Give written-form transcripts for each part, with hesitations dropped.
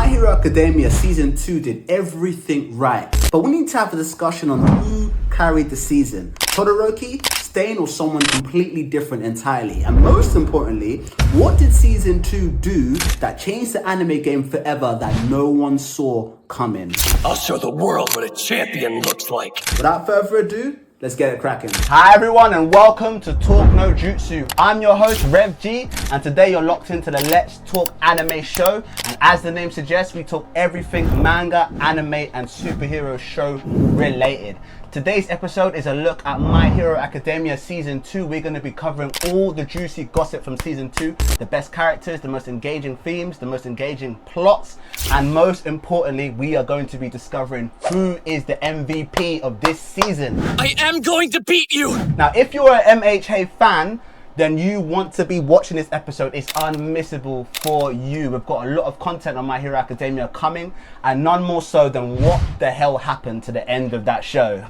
My Hero Academia Season 2 did everything right, but we need to have a discussion on who carried the season. Todoroki, Stain, or someone completely different entirely? And most importantly, what did Season 2 do that changed the anime game forever that no one saw coming? I'll show the world what a champion looks like. Without further ado, let's get it cracking. Hi everyone and welcome to Talk-No-Jutsu. I'm your host Rev G, and today you're locked into the Let's Talk Anime show. And as the name suggests, we talk everything manga, anime and superhero show related. Today's episode is a look at My Hero Academia Season 2. We're going to be covering all the juicy gossip from Season 2, the best characters, the most engaging themes, the most engaging plots, and most importantly, we are going to be discovering who is the MVP of this season. I am going to beat you! Now, if you're an MHA fan, then you want to be watching this episode. It's unmissable for you. We've got a lot of content on My Hero Academia coming, and none more so than what the hell happened to the end of that show.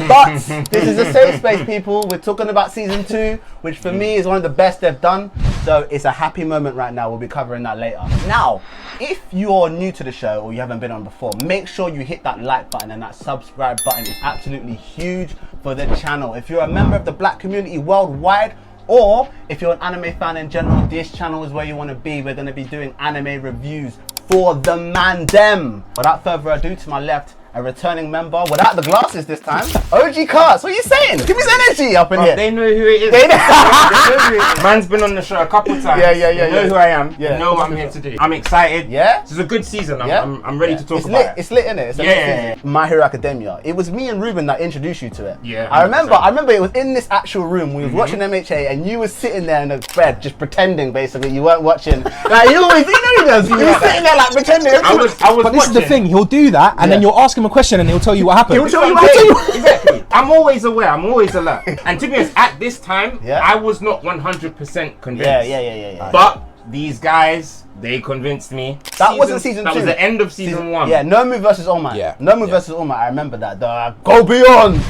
But this is a safe space, people. We're talking about Season 2, which for me is one of the best they've done. So it's a happy moment right now. We'll be covering that later. Now, if you're new to the show or you haven't been on before, make sure you hit that like button, and that subscribe button is absolutely huge for the channel. If you're a member of the Black community worldwide, or if you're an anime fan in general, this channel is where you want to be. We're going to be doing anime reviews for the man dem. Without further ado, to my left, a returning member without the glasses this time, OG Carts. What are you saying? Give me some energy up in here. They know who it is. They know. Man's been on the show a couple times. Yeah. They know who I am. Yeah. They know what I'm here to do. I'm excited. Yeah? This is a good season. I'm ready to talk it's about lit. it. It's lit, innit? It's a Yeah. lit season. My Hero Academia. It was me and Ruben that introduced you to it. Yeah, I remember 100%. it was in this actual room. We was watching MHA, and you were sitting there in the bed just pretending, basically. You weren't watching. Like, you know he does. You were sitting there like pretending. I was But this is the thing, he'll do that, and then you'll ask him a question and he'll tell you what happened. He'll tell you what Exactly. I'm always aware. I'm always alert. And to be honest, at this time, Yeah. I was not 100% convinced. Yeah. But these guys, they convinced me. That wasn't season 2. That was the end of season 1. Yeah, Nomu versus All Might. Yeah. Nomu versus All Might. I remember that. The Go Beyond.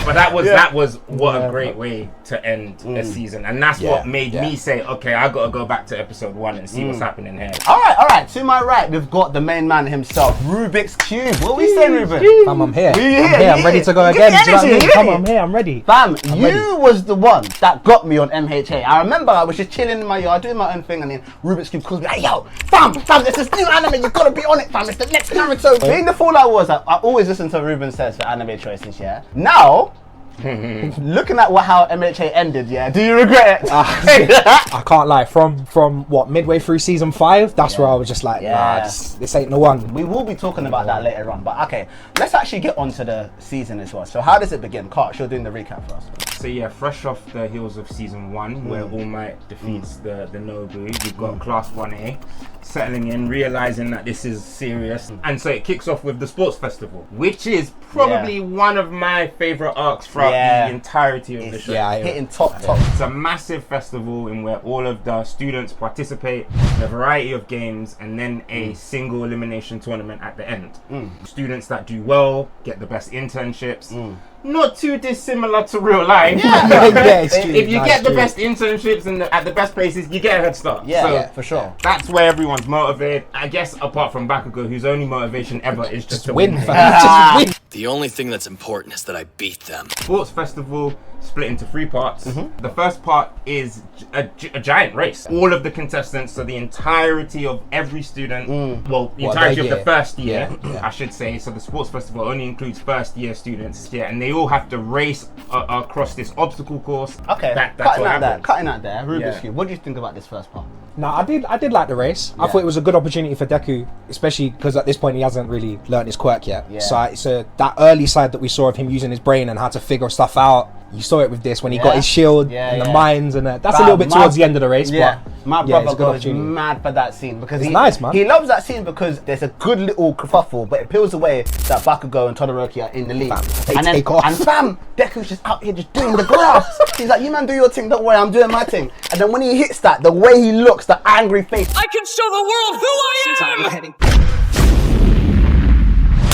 But that was what Yeah. a great way to end a season, and that's what made me say, okay, I gotta go back to episode 1 and see what's happening here. All right. To my right, we've got the main man himself, Rubik's Cube. What are we saying, Ruben? Fam, I'm here. Yeah, I'm ready to go you again. get Do you know what I energy, mean? you Come get on, I'm here. I'm ready. Fam, you ready. was the one that got me on MHA. I remember I was just chilling in my yard doing my own thing, and then Rubik's Cube calls me like, yo, fam, there's this new anime, you gotta be on it, fam. It's the next Naruto. Being the fool I was, I always listen to Ruben says for anime choices, yeah? Now, looking at how MHA ended, yeah, do you regret it? I can't lie. From what, midway through season 5, that's where I was just like, nah, this ain't the one. We will be talking about that later on, but okay, let's actually get onto the season as well. So how does it begin? Kart, you're doing the recap for us. So yeah, fresh off the heels of season 1, where All Might defeats the Nobu, you've got Class 1A settling in, realizing that this is serious, and so it kicks off with the sports festival, which is probably one of my favorite arcs throughout the entirety of the show. Yeah, hitting top. It's a massive festival in where all of the students participate in a variety of games, and then a single elimination tournament at the end. Students that do well get the best internships. Not too dissimilar to real life. If you get the best internships and at the best places, you get a head start. For sure. That's where everyone's motivated. I guess apart from Bakugo, whose only motivation ever is just to Win, win. fam. Just win. The only thing that's important is that I beat them. Sports festival split into 3 parts. The first part is a giant race. All of the contestants, so the entirety of every student, well, the entirety of the first year, I should say. So the sports festival only includes first year students, and they all have to race across this obstacle course. Okay, that's cutting what out there. happens. Cutting out there. Rubik's Cube. What do you think about this first part? No, I did like the race. I thought it was a good opportunity for Deku, especially because at this point he hasn't really learned his quirk yet. So that early side that we saw of him using his brain and how to figure stuff out, you saw it with this when he got his shield and the mines, and that's a little bit towards the end of the race. But my brother goes mad for that scene because it's nice, man. He loves that scene because there's a good little kerfuffle, but it peels away that Bakugo and Todoroki are in the lead. And fam, Deku's just out here just doing the graphs. He's like, you man do your thing, don't worry, I'm doing my thing. And then when he hits that, the way he looks, the angry face. I can show the world who I am!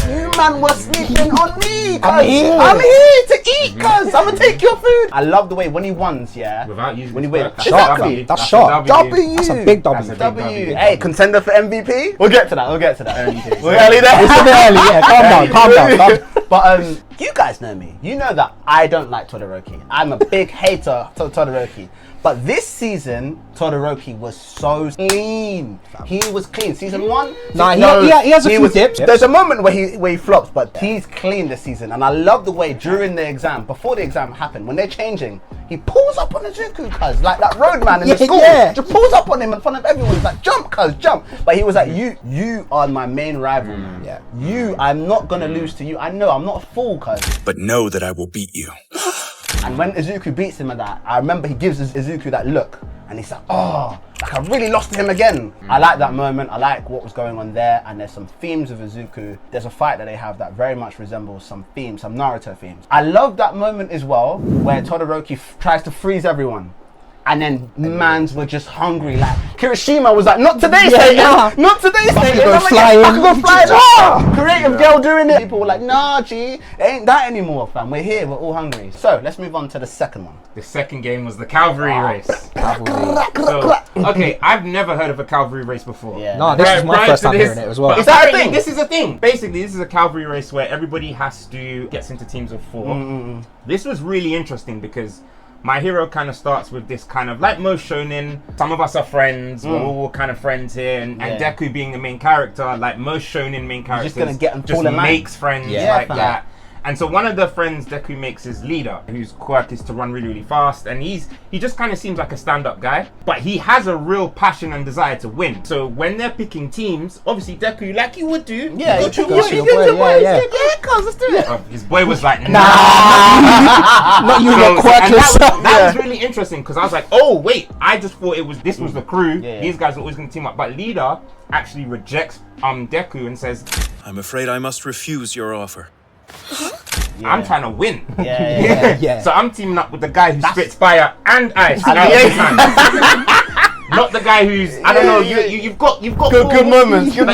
You man was sleeping on me. I'm here. I'm here to eat, cuz. I'm gonna take your food. I love the way when he wins, yeah. Without using when he his wins. quirk, that's Sharp, a W. that's sharp. W. That's a big W. That's a big W. Hey, contender for MVP? We'll get to that. Early days. We're early there. It's a bit early, yeah. Calm down. But you guys know me. You know that I don't like Todoroki. I'm a big hater to Todoroki. But this season, Todoroki was so clean. He was clean. Season 1. Nah, he has a few dips. There's a moment where he flops, but he's clean this season. And I love the way during the exam, before the exam happened, when they're changing, he pulls up on Izuku, cuz, like that roadman in the school. Yeah. Just pulls up on him in front of everyone. He's like, jump, cuz, jump. But he was like, you are my main rival, man. Yeah. I'm not gonna lose to you. I know, I'm not a fool, cuz. But know that I will beat you. And when Izuku beats him at that, I remember he gives Izuku that look, and he's like, oh, like I really lost to him again. I like that moment. I like what was going on there, and there's some themes of Izuku. There's a fight that they have that very much resembles some themes, some Naruto themes. I love that moment as well, where Todoroki tries to freeze everyone. And then mans were just hungry. Like Kirishima was like, not today, Satan. Not today, Satan. Go flying. I could go flying. Creative girl doing it. People were like, nah, G, it ain't that anymore, fam. We're here. We're all hungry. So let's move on to the second one. The second game was the cavalry race. Cavalry. So, okay, I've never heard of a cavalry race before. Yeah. No, this is my first time hearing it as well. But Is that a apparently thing? this is a thing. Basically, this is a cavalry race where everybody gets into teams of 4. This was really interesting because my hero kind of starts with this kind of, like most shonen, some of us are friends, we're all kind of friends here, and Deku being the main character, like most shonen main characters, just gonna get and just fall in line. makes friends like that. And so one of the friends Deku makes is Leader, whose quirk is to run really, really fast. And he just kind of seems like a stand-up guy, but he has a real passion and desire to win. So when they're picking teams, obviously Deku, like you would do, Yeah, you you go to your boy. yeah, cuz, let's do it. His boy was like, Not you, your and quirkless. that was really interesting because I was like, oh wait, I just thought this was the crew. Yeah. These guys are always going to team up. But Leader actually rejects Deku and says, I'm afraid I must refuse your offer. I'm trying to win. Yeah. So I'm teaming up with the guy who spits fire and ice. Not the guy who's, I don't know, you've got Good moments. Good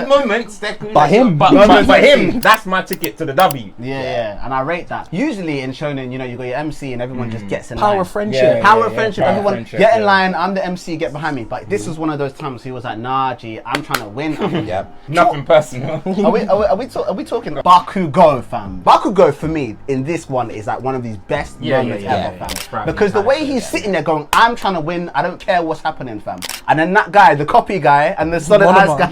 moments. But him. But him, that's my ticket to the W. Yeah, and I rate that. Usually in shonen, you know, you got your MC and everyone just gets in Power line. of friendship. Power of friendship. Power of Everyone friendship, get in line. I'm the MC. Get behind me. But this was one of those times he was like, nah, G, I'm trying to win. Yeah. Nothing personal. Are we talking Bakugo, fam? Bakugo for me in this one is like one of these best moments ever, fam. Because the way he's sitting there going, I'm trying to win. I don't care what's happening, fam. And then that guy, the copy guy, and the solid eyes guy,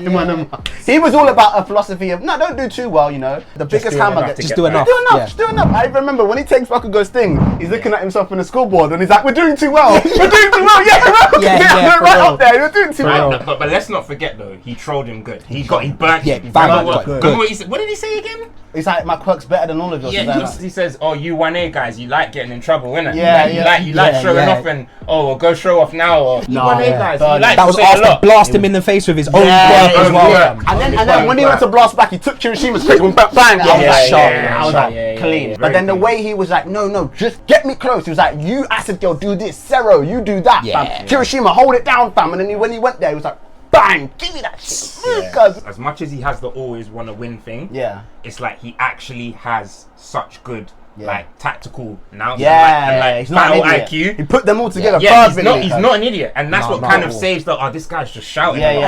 he was all about a philosophy of no, don't do too well, you know. The biggest hammer gets Just do enough. Just do enough. I remember when he takes Bakugo's thing, he's looking at himself in the scoreboard and he's like, we're doing too well. We're doing too well. Yeah, right up there. We're doing too well. But let's not forget though, he trolled him good. He burnt him. Good. What did he say again? He's like, my quirk's better than all of yours. He says, oh, you 1A guys, you like getting in trouble, innit? Yeah, You like showing off and, oh, well, go show off now. Or you 1A guys, you like That to was say a after lot. blast him in the face with his own quirk as well. And then when he went to blast back, he took Kirishima's quick and bang. I was like, clean. But then the way he was like, no, just get me close. He was like, you acid girl, do this. Zero, you do that, fam. Kirishima, hold it down, fam. And then when he went there, he was like, bang, give me that shit. As much as he has the always want to win thing, it's like he actually has such good like tactical announcement and he's not battle an idiot. IQ. He put them all together perfectly. He's not an idiot, and that's what kind of saves the this guy's just shouting. No,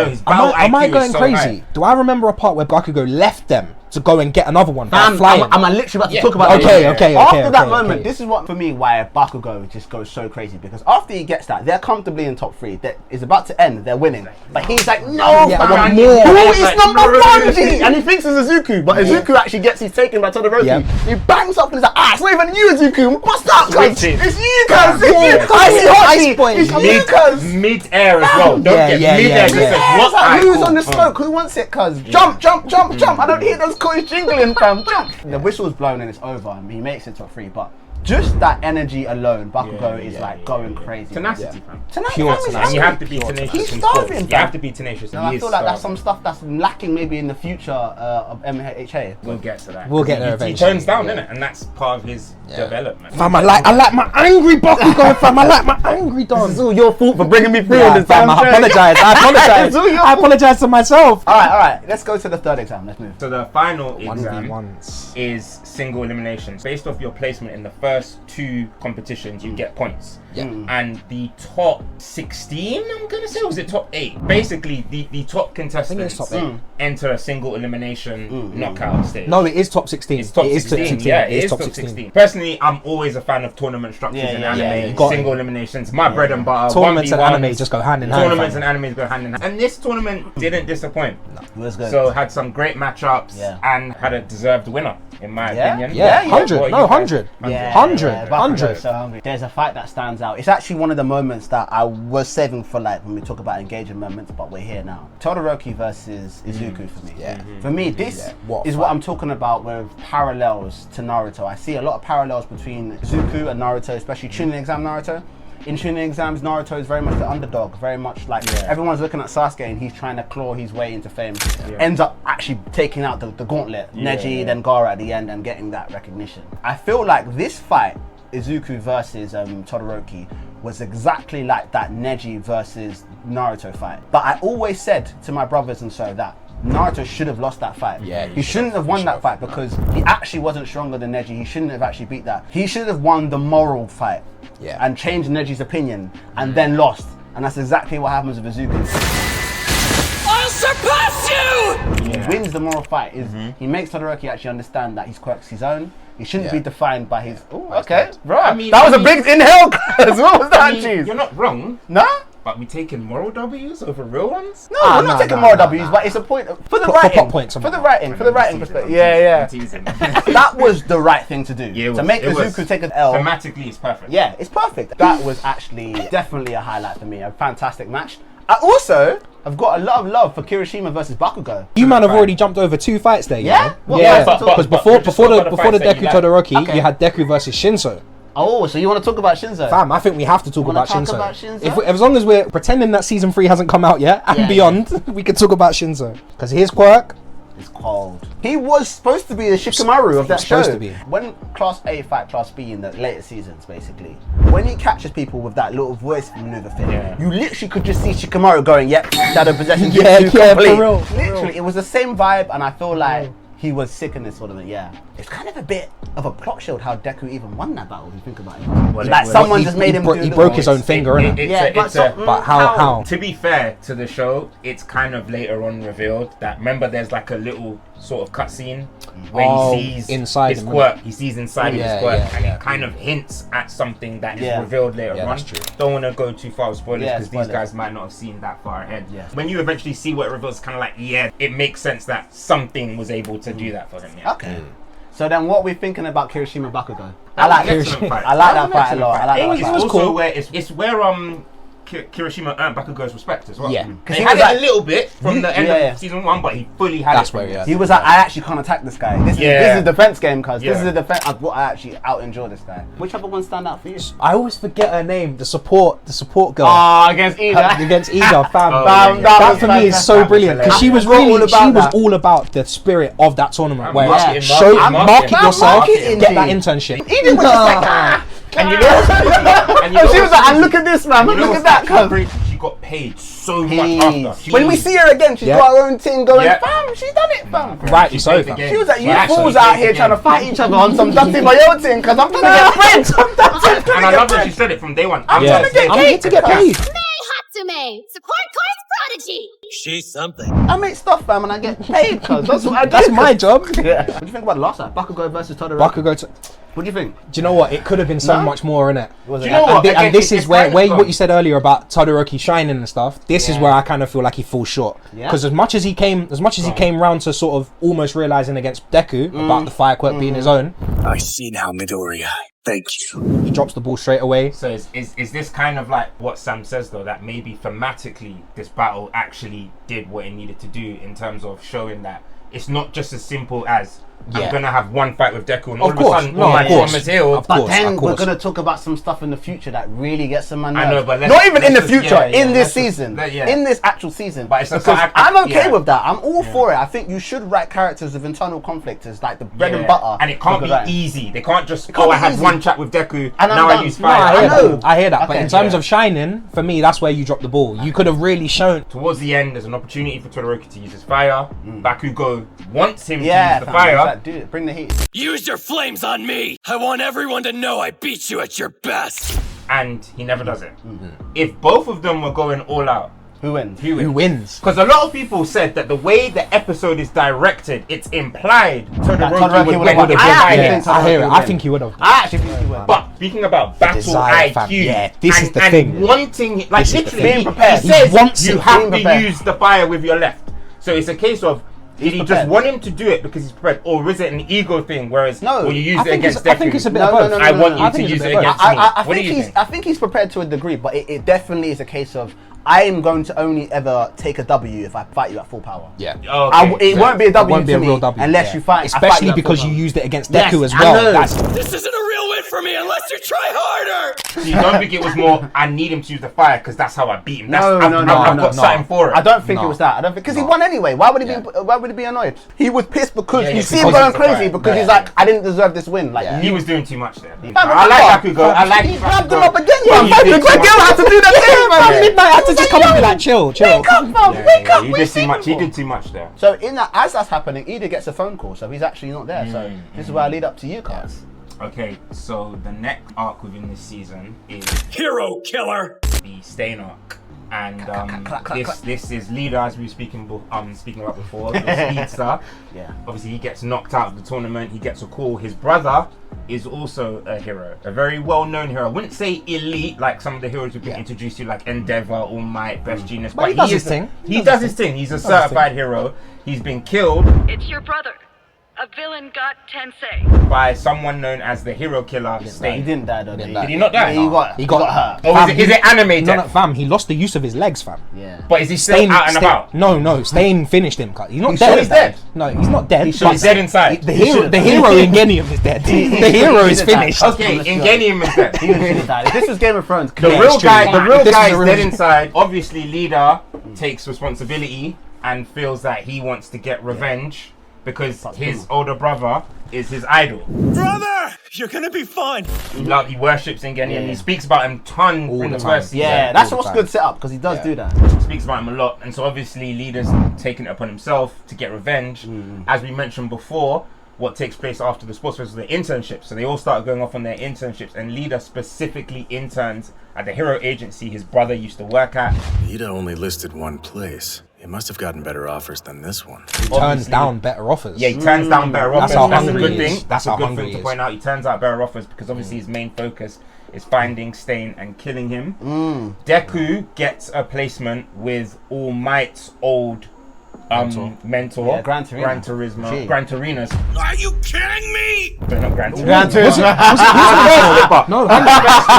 his battle IQ Am I going is so crazy? high. Do I remember a part where Bakugo left them to go and get another one? I'm literally about to talk about Okay, that. okay. After that moment, this is what for me why Bakugo just goes so crazy, because after he gets that, they're comfortably in top 3. It's about to end. They're winning, but he's like, no, Yeah, fam, I want who more. is number 1, G? And he thinks it's Izuku, but Izuku actually gets his taken by Todoroki. Yeah. He bangs up and he's like, it's not even you, Izuku. What's up, cuz? Waiting. It's you, cuz. Ice point. It's you, cuz. Mid-air as well. Don't get mid-air. Just says, It's what? like, who's on the smoke? Who wants it, cuz? Jump. I don't hear those coins jingling, fam. Jump. The whistle's blown and it's over. I mean, he makes it top 3, but just that energy alone, Bakugo is like going crazy. Tenacity, fam. Pure Fam is tenacity. And you have to hungry. be tenacious. He's in sports. starving, You fam. have to be tenacious. And I feel like that's some stuff that's lacking maybe in the future of MHA. We'll get to that. We'll get there He eventually. turns down, innit? And that's part of his development. Fam, I like my angry Bakugo, fam. I like my angry Don. It's all your fault for bringing me through Yeah, on this fam, damn I show. apologize. It's all your I fault. apologize to myself. All right. Let's go to the third exam. Let's move. So the final exam 1v1s. is single eliminations. Based off your placement in the first 2 competitions, you get points. Yeah. And the top 16, I'm gonna say, was it top 8? Basically, the top contestants top 8. enter a single elimination knockout stage. No, it is top 16. It's top It is 16. 16. Yeah, it is top 16. Personally, I'm always a fan of tournament structures in anime. yeah. Got Single eliminations, my bread and butter. Tournaments and 1v1s. anime just go hand in hand. Tournaments fam. and animes go hand in hand. And this tournament didn't disappoint. It was good. So had some great matchups Yeah. and had a deserved winner, in my Yeah? opinion. Yeah, Yeah, 100. What No, you guys- 100. 100. Bakugo's 100. so hungry. There's a fight that stands out. It's actually one of the moments that I was saving for like when we talk about engaging moments, but we're here now. Todoroki versus Izuku for me. Yeah. For me, this What is fight. what I'm talking about with parallels to Naruto. I see a lot of parallels between Izuku and Naruto, especially Chunin exam Naruto. In Chunin exams, Naruto is very much the underdog, very much like everyone's looking at Sasuke and he's trying to claw his way into fame. Ends up actually taking out the gauntlet, Neji, then Gaara at the end and getting that recognition. I feel like this fight, Izuku versus Todoroki, was exactly like that Neji versus Naruto fight. But I always said to my brothers and so that Naruto should have lost that fight. Yeah, he shouldn't have won that fight because he actually wasn't stronger than Neji. He shouldn't have actually beat that. He should have won the moral fight and changed Neji's opinion and then lost. And that's exactly what happens with Izuku. I'll surpass you! He wins the moral fight. He makes Todoroki actually understand that his quirk's his own. He shouldn't be defined by his. Oh, okay, bro. I mean- that was a big inhale, guys. What was that, cheese? You're not wrong, Nah. but we taking moral W's over real ones? No, we're not taking more W's, but it's a point for the writing. pop points, for the writing perspective. Yeah. That was the right thing to do. Yeah, it to was- make it was. Izuku take an L. Thematically, it's perfect. Yeah, it's perfect. That was actually definitely a highlight for me. A fantastic match. I also have got a lot of love for Kirishima versus Bakugo. You man have already jumped over 2 fights there, you Yeah? know? What Yeah, fights? because But before just talk about the the fights that Deku you like. Todoroki, Okay. you had Deku versus Shinso. Oh, so you want to talk about Shinzo? Fam, I think we have to talk Wanna about talk Shinso. about Shinzo? If as long as we're pretending that season 3 hasn't come out yet and Yeah, beyond, we can talk about Shinso. Because his quirk, It's cold. He was supposed to be the Shikamaru of that was show. supposed to be. When Class A fight Class B in the later seasons, basically, when he catches people with that little voice maneuver thing, you literally could just see Shikamaru going, "Yep, shadow possession, Yeah, jutsu yeah, complete." for real, for Literally, real. it was the same vibe, and I feel like he was sick in this tournament. Yeah, it's kind of a bit of a plot shield how Deku even won that battle. If you think about it, Well, like it was- someone he- just made him. he do broke his own finger, innit? But how? To be fair to the show, it's kind of later on revealed that, remember, there's like a little sort of cutscene where Oh, he sees inside his him, quirk. He sees inside Yeah, his quirk, yeah, and yeah. it kind of hints at something that is Yeah. revealed later Yeah, on. that's true. Don't want to go too far with spoilers Yeah, because these spoilers. guys might not have seen that far ahead. Yeah. When you eventually see what it reveals, kind of like, yeah, it makes sense that something was able to do that for him. Yeah. Okay. So then, what are we thinking about Kirishima Bakugo? I like That it. was an excellent fight. I like that was an fight a excellent lot. I like It that was fight. also cool. where it's where Kirishima earned Bakugo's respect as well. Yeah. Because He he had was it like- a little bit from the end Yeah, yeah. of season 1, but he fully had That's it. from where he the had He was like, I actually can't attack this guy. This is a defense game, cuz. This Yeah. is a defense. I actually out enjoy this guy. Which other one stand out for you? I always forget her name. The support girl. Against Ida. Against Ida, fam. Oh, Fam, yeah. that That was for me is so fantastic. brilliant because she was I forgot really, all she about was that. all about the spirit of that tournament. And Where market, it's show, market, market man, yourself, market get that indie. internship. Eden was just like, And you know, and she was like, and look at this, man. you know Look at what's that, actually cuz. great? She got paid so much after. When we see her again, she's Yeah. got her own thing going. Yeah. Fam, she's done it, fam. Rightly so, played the fam. game. She was like, you actually fools played out the here game. trying to fight each other on some Dusty Bayo thing, cuz I'm trying to get friends. I'm trying to And I get love that she friends. said it from day one. I'm Yeah. trying to get I'm here to get paid. Hatsume, support course prodigy. She's something. I make stuff, fam, and I get paid, cuz. That's what I do. That's my job. Yeah. What do you think about the last night? Bakugo versus Todoroki. Bakugo to. What do you think? Do you know what? It could have been so No? much more in it. Was Do it you know like- what? And Again, this it's is where kind of what gone. you said earlier about Todoroki shining and stuff. This is Yeah. where I kind of feel like he falls short. Yeah. Because as much as he came round to sort of almost realizing against Deku about the fire quirk being his own, I see now, Midoriya. Thank you. he drops the ball straight away. So is this kind of like what Sam says though, that maybe thematically this battle actually did what it needed to do in terms of showing that it's not just as simple as I'm gonna have one fight with Deku, and all Of of a course. sudden, No, all my of course. trauma's healed. Of But course, then of we're course. gonna talk about some stuff in the future that really gets some man. I know, but not even in the let's just- future, yeah, in this let's just- season, yeah. in this actual season. But it's a because fact- I'm okay yeah. with that. I'm all for it. I think you should write characters with internal conflict as like the bread and butter. And it can't of be good writing. easy. They can't just can't I be had easy. one chat with Deku, And I'm now I done. use No, fire. I know. I hear that, but Okay, in terms yeah. of shining, for me, that's where you drop the ball. You could have really shown. Towards the end, there's an opportunity for Todoroki to use his fire. Bakugo wants him to Yeah, use the fam, fire. it's like, dude, bring the heat. Use your flames on me! I want everyone to know I beat you at your best! And he never does it. If both of them were going all out, Who wins? Who wins? because a lot of people said that the way the episode is directed, it's implied Todoroki would win. won. if I they actually fight think it. I hear it. Todoroki I would think he would have. I actually think he would. But speaking about battle Desire, fam. IQ, Yeah, this and, is the and thing. wanting, like This is the literally, thing. Being prepared. he says He wants you it. have Being to prepared. use the fire with your left. So it's a case of, did he just prepared. want him to do it because he's prepared, or is it an ego thing? Whereas, No, when you use I it think against it's- I think Deku, it's a bit No, of no, both. no, no, I no, want no. I you to think it's use a it bit of both. against me. I What do think you he's. think? I think he's prepared to a degree, but it definitely is a case of I am going to only ever take a W if I fight you at full power. Yeah. Okay, It won't be a W won't be to a me real W unless yeah. you fight. I fight Especially you at because full you power. used it against Yes, Deku as I well. know. That's This isn't a real win for me unless you try harder! So you don't think it was more, I need him to use the fire because that's how I beat him. That's, No, I've, no, I've, no, I've no, got no. something for it. I don't think it No. was that. I don't think because he won anyway. Why would he Yeah. be? Why would he be annoyed? He was pissed because Yeah, you yeah, see him because going it's the crazy fight. because Yeah. he's like, I didn't deserve this win. Like He was doing too much there. Fam, I like remember? Bakugo. I like He Bakugo. grabbed him up again. But Yeah, he fam, did the too Greg much. Gill had to do that thing, man. Midnight had to just come and be like, chill. Wake up, fam. Wake up. You we did see too much. He people. did too much there. So in that, as that's happening, Ida gets a phone call, so he's actually not there. So this is where I lead up to you guys. Okay, so the next arc within this season is Hero killer! the Stain arc. And clack, clack. this is Leader, as we were speaking about before. It's Leader. Yeah. Obviously, he gets knocked out of the tournament. He gets a call. His brother is also a hero, a very well-known hero. I wouldn't say elite like some of the heroes we've been introduced to, like Endeavor, All Might, Best Genius. But he does is his thing. He does his thing. He's a certified hero. He's been killed It's your brother. A villain got Tensei. by someone known as the Hero Killer, He Stain. didn't die though. Did he not die? He got hurt. Oh, Fam, is it animated? No, fam. He lost the use of his legs, fam. Yeah. But is he still out and about? No. Stain finished him. Cut. He's not He's dead. sure he's dead? No, he's not dead. So he's dead inside. The hero in Genium is dead. The hero is finished. Okay, Ingenium is dead. He was really died. If this was Game of Thrones, The Yeah, real it's true. guy, the real This is guy a is real- dead inside. Obviously, Leader takes responsibility and feels that he wants to get revenge because his older brother is his idol. Brother! You're gonna be fine! He worships Ingenium. He speaks about him ton All in the the time. first yeah, season. that's all the what's time. good setup because he does do that. Speaks about him a lot, and so obviously Leader's taking it upon himself to get revenge. As we mentioned before, what takes place after the sports festival, the internships. So they all start going off on their internships, and Leader specifically interns at the hero agency his brother used to work at. Ida only listed one place. He must have gotten better offers than this one. Turns down better offers. Yeah, he turns down better offers. That's how That's a hungry good he thing. is. That's a how good hungry thing he to is. point out. He turns out better offers because obviously his main focus is finding Stain and killing him. Deku gets a placement with All Might's old mentor, Yeah, Gran Torino. Gee. Gran Torino's. Are you kidding me? But not Gran Torino. Gran Turismo. No, wasn't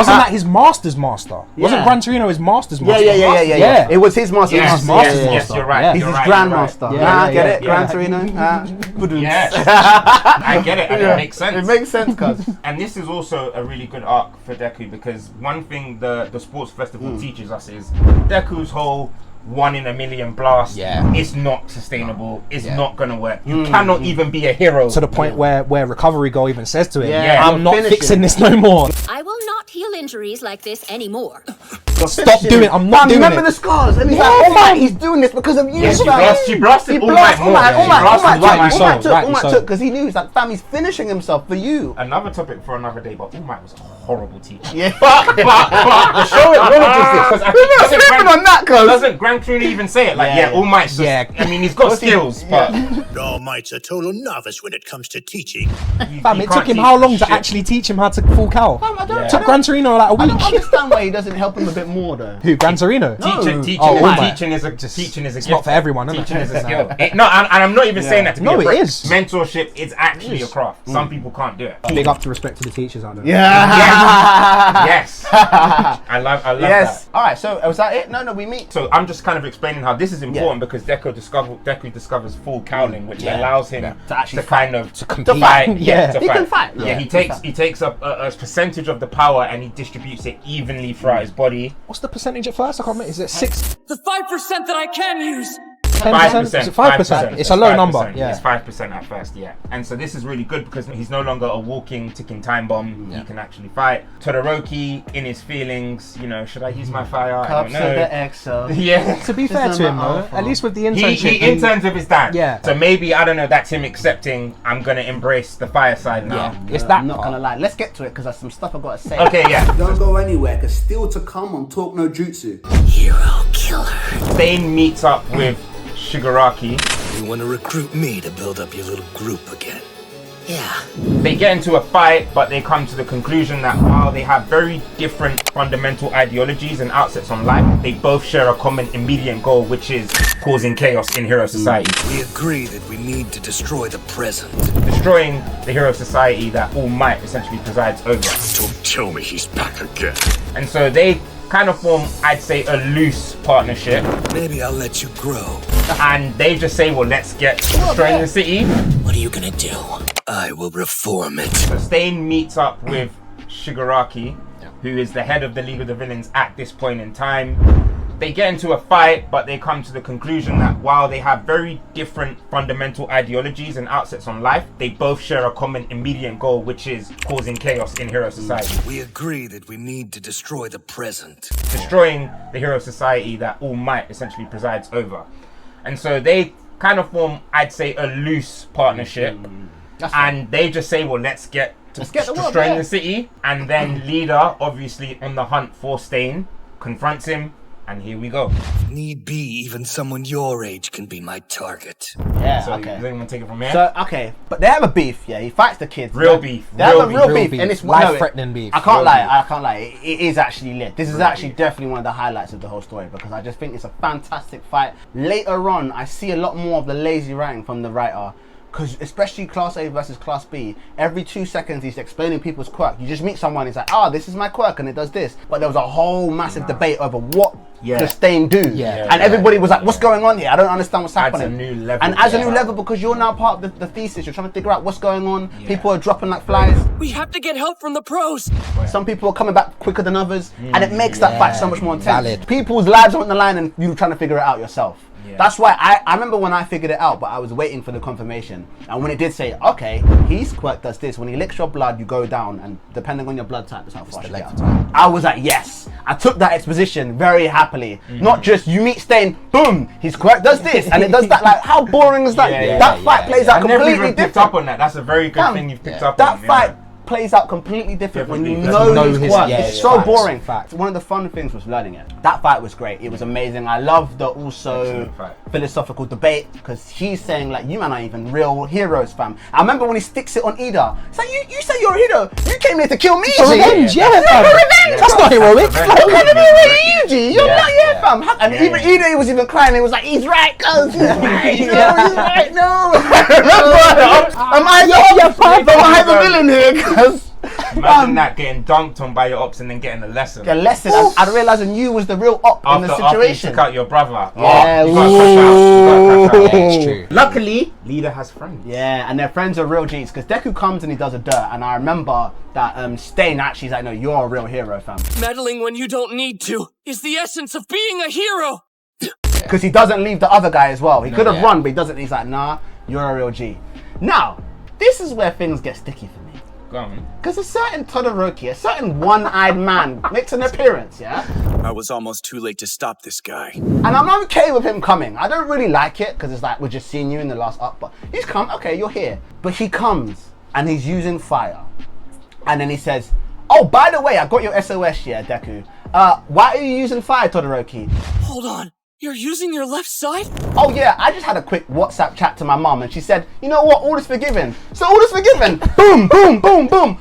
that his master's master? Wasn't Gran Torino his master's master? Yeah. It was his master. Yes, It was his yes, master's yes, master. you're right. Yeah. He's you're his right, grandmaster. you're Yeah, Get yeah, it? yeah. Gran Torino. Yes, I get it, and it makes sense. It makes sense, cuz. And this is also a really good arc for Deku because one thing the sports festival teaches us is Deku's whole 1 in a million blast. Yeah. It's not sustainable. It's Yeah. not gonna work. You cannot even be a hero. To the point where Recovery Girl even says to him, Yeah, I'm not finishing fixing it. this no more. I will not heal injuries like this anymore. Stop doing it. I'm not doing Remember it. the scars? And he's Yeah, like, oh my, fam. he's doing this because of you. Yeah, she fam. blasted He All blasted Might more. All She Might blasted All Might. Rightly so. took because he knew he's like, fam, he's finishing himself for you. Another topic for another day, but All Might was a horrible teacher. Yeah. But the show acknowledges this because I We're think not sleeping on that, cuz. doesn't Gran Torino even say it? Like, Yeah. yeah, All Might's just, Yeah. I mean, he's got skills, but All Might's a total novice when it comes to teaching. Fam, he it can't took him teach how long to shit. actually teach him how to full cow? I don't- Took Gran Torino like a I don't week. understand why he doesn't help him a bit more though. Who? Gran Torino? Teaching Oh, is my. teaching is a teaching is a It's gift. not for everyone, is Teaching it? is a skill. No, and I'm not even saying that to be No, a it prick. is. Mentorship is actually a craft. Some people can't do it. Big up to respect to the teachers out there. Yes. I love Yes. that. All right. So was that it? No. We meet. So I'm just kind of explaining how this is important because Deku discovers full cowling, which allows him To actually kind of compete. fight. Yeah. to He can fight. Yeah, Yeah, he takes up a percentage of the power and he distributes it evenly throughout his body. What's the percentage at first? I can't remember. Is it 6? The 5% that I can use. 10%? Is it 5%? It's a low number. Yeah. It's 5% at first, yeah. And so this is really good because he's no longer a walking, ticking time bomb. He can actually fight. Todoroki, in his feelings, you know, should I use my fire? I Cups don't of know. the EXO. Yeah. To be fair to him, though, at least with the internship, He interns with his dad. Yeah. So maybe, I don't know, that's him accepting, I'm going to embrace the fire side now. it's that I'm not part. gonna lie. Let's get to it because there's some stuff I've got to say. Okay, yeah. Don't go anywhere, because still to come on Talk-No-Jutsu. Hero killer. Stain meets up with Shigaraki. You want to recruit me to build up your little group again? Yeah. They get into a fight, but they come to the conclusion that while they have very different fundamental ideologies and outlooks on life, they both share a common immediate goal, which is causing chaos in hero society. We agree that we need to destroy the present. Destroying the hero society that All Might essentially presides over. Don't tell me he's back again. And so they kind of form, I'd say, a loose partnership. Maybe I'll let you grow. And they just say, well, let's get destroying the city. What are you gonna do? I will reform it. So Stain meets up with Shigaraki, who is the head of the League of the Villains at this point in time. They get into a fight, but they come to the conclusion that while they have very different fundamental ideologies and outlooks on life, they both share a common immediate goal, which is causing chaos in hero society. We agree that we need to destroy the present. Destroying the hero society that All Might essentially presides over. And so they kind of form, I'd say, a loose partnership. And they just say, well, let's get the world, destroying the city. And then Leader, obviously on the hunt for Stain, confronts him. And here we go. Need be, even someone your age can be my target. Yeah. So Okay. does anyone take it from here? So okay, but they have a beef. Yeah, he fights the kids. Real beef. They have a Real real beef, and it's life-threatening beef. I can't Real lie. beef. I can't lie. It is actually lit. This is actually definitely one of the highlights of the whole story because I just think it's a fantastic fight. Later on, I see a lot more of the lazy writing from the writer. Because especially Class A versus Class B, every 2 seconds he's explaining people's quirk. You just meet someone, he's like, this is my quirk and it does this. But there was a whole massive debate over what does Stain do. And everybody was like, what's going on here? I don't understand what's happening. Adds a new level. And as a new level, because you're now part of the thesis, you're trying to figure out what's going on. People are dropping like flies. We have to get help from the pros. Some people are coming back quicker than others. And it makes that fight so much more intense. Valid. People's lives are on the line and you're trying to figure it out yourself. That's why I remember when I figured it out, but I was waiting for the confirmation. And when it did say, okay, his quirk does this. When he licks your blood, you go down. And depending on your blood type, is how fast you get. I was like, yes. I took that exposition very happily. Not just you meet Stain, boom, his quirk does this. And it does that. Like, how boring is that? That fight plays out I never completely even picked different. up on that. That's a very good thing you've picked up That on. fight plays out completely different when you Differently. know his quirk. It's so facts, boring. facts. One of the fun things was learning it. That fight was great. It was amazing. I love the also Excellent fight. philosophical debate because he's saying like, you man are even real heroes, fam. I remember when he sticks it on Ida. It's like, you say you're a hero. You came here to kill me, For G. revenge, yeah, That's fam. for revenge. That's not heroic. That's Like, what kind of hero revenge. are you, G? You're not here, fam. And even Ida was even crying. He was like, he's right, cuz. He's right. No, he's right. No. Am I the villain here, cuz? Imagine that getting dunked on by your ops and then getting a lesson. A lesson. I realising you was the real op in the After you situation. took out your brother. Yeah, You gotta crash out. Yeah, it's true. Luckily, Leader has friends. Yeah, and their friends are real G's because Deku comes and he does a dirt, and I remember that Stain actually is like, no, you're a real hero, fam. Meddling when you don't need to is the essence of being a hero. Because he doesn't leave the other guy as well. He could have run, but he doesn't. He's like, nah, you're a real G. Now, this is where things get sticky for me. Go on. Because a certain Todoroki, a certain one-eyed man makes an appearance, yeah? I was almost too late to stop this guy. And I'm okay with him coming. I don't really like it because it's like, we're just seeing you in the last up, but he's come, okay, you're here. But he comes and he's using fire. And then he says, oh, by the way, I got your SOS, yeah, Deku. Why are you using fire, Todoroki? Hold on. You're using your left side? Oh yeah, I just had a quick WhatsApp chat to my mom and she said, you know what, all is forgiven. So all is forgiven. Boom, boom, boom, boom.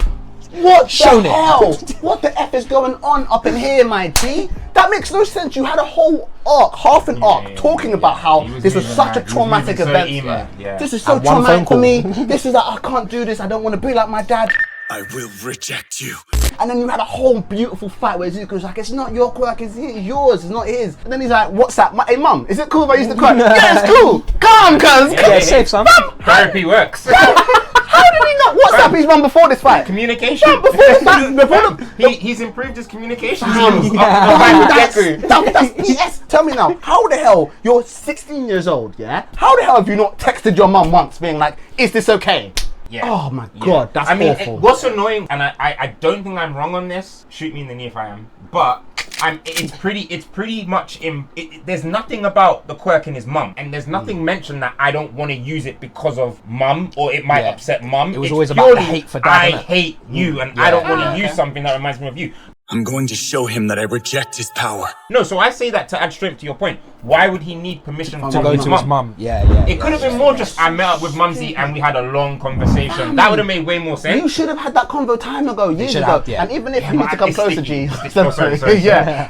What the hell? What the F is going on up in here, my G? That makes no sense. You had a whole arc, half an arc, talking about how this was such a traumatic event. This is so traumatic for me. This is like, I can't do this. I don't want to be like my dad. I will reject you. And then you had a whole beautiful fight where Zuko's like, it's not your quirk, it's yours, it's not his. And then he's like, what's that? Hey mum, is it cool if I use the quirk? Yeah, it's cool. Come, cuz. Yeah, safe, son. Therapy works. How did he not WhatsApp his mum before this fight? Communication. Before the fight, He's improved his communication Damn, skills. that's BS. Tell me now, how the hell, you're 16 years old, yeah? How the hell have you not texted your mum once being like, is this okay? Yeah. Oh my god, that's awful. What's annoying, and I don't think I'm wrong on this. Shoot me in the knee if I am. But it's pretty much there's nothing about the quirk in his mum, and there's nothing mentioned that I don't want to use it because of mum or it might upset mum. It was always about the hate for dad. I hate you, and I don't want to use something that reminds me of you. I'm going to show him that I reject his power. No, so I say that to add strength to your point. Why would he need permission To go to his mum. Yeah. It could have been more just I met up with Mumsy and we had a long conversation. That would have made way more sense. You should have had that convo time ago, years ago. Have, yeah. And even if you need to come closer, G. Sorry. Yeah.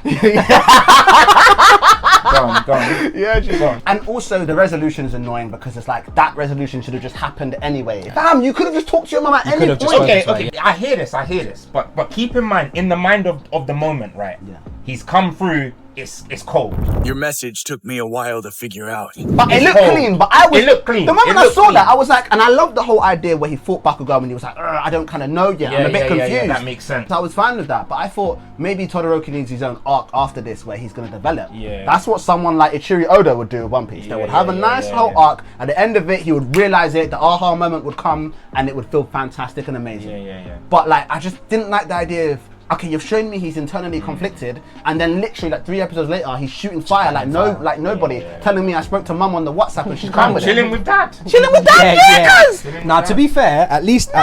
Go on. Yeah, G. And also the resolution is annoying because it's like that resolution should have just happened anyway. Damn, you could have just talked to your mum at any point. Okay. I hear this. But keep in mind, in the mind of the moment, right? Yeah. He's come through. It's cold. Your message took me a while to figure out. But it looked clean. It looked clean. The moment I saw that, I was like, and I loved the whole idea where he fought Bakugo and he was like, I don't kind of know yet. I'm a bit confused. Yeah, that makes sense. So I was fine with that, but I thought maybe Todoroki needs his own arc after this where he's going to develop. Yeah. That's what someone like Ichiro Oda would do with One Piece. They would have a nice whole arc. At the end of it, he would realize it. The aha moment would come, and it would feel fantastic and amazing. Yeah. But like, I just didn't like the idea of, okay, you've shown me he's internally conflicted, and then literally like 3 episodes later, he's shooting fire like nobody, telling me I spoke to mum on the WhatsApp and she's calm with it. Chilling with dad. Yeah. Now, to be fair, at least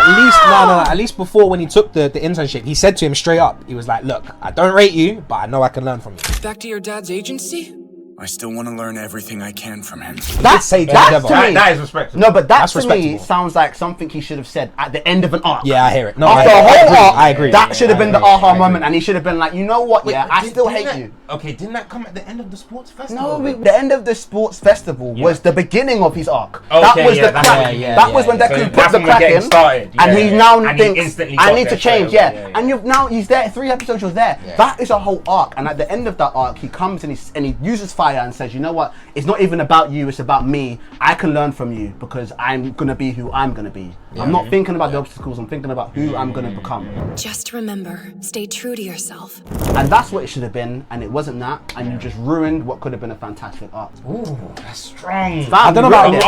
before when he took the internship, he said to him straight up, he was like, look, I don't rate you, but I know I can learn from you. Back to your dad's agency? I still want to learn everything I can from him. That is respectable. No, but that's to me respectable. sounds like something he should have said at the end of an arc. Yeah, I hear it. No, After a whole arc, I agree. That should have been the aha moment, and he should have been like, you know what? I still hate you. Okay, didn't that come at the end of the sports festival? No, the end of the sports festival was the beginning of his arc. Okay, that was the that's crack. That was when Deku put the crack in, started. and he now And he thinks instantly I got need to there change. straight away. And he's there. 3 episodes, you're there. That is a whole arc, and at the end of that arc, he comes and he uses fire and says, you know what? It's not even about you. It's about me. I can learn from you because I'm gonna be who I'm gonna be. I'm not thinking about the obstacles. I'm thinking about who I'm gonna become. Just remember, stay true to yourself. And that's what it should have been, and it wasn't that, and you just ruined what could have been a fantastic arc. Ooh, that's strong. I don't know about it.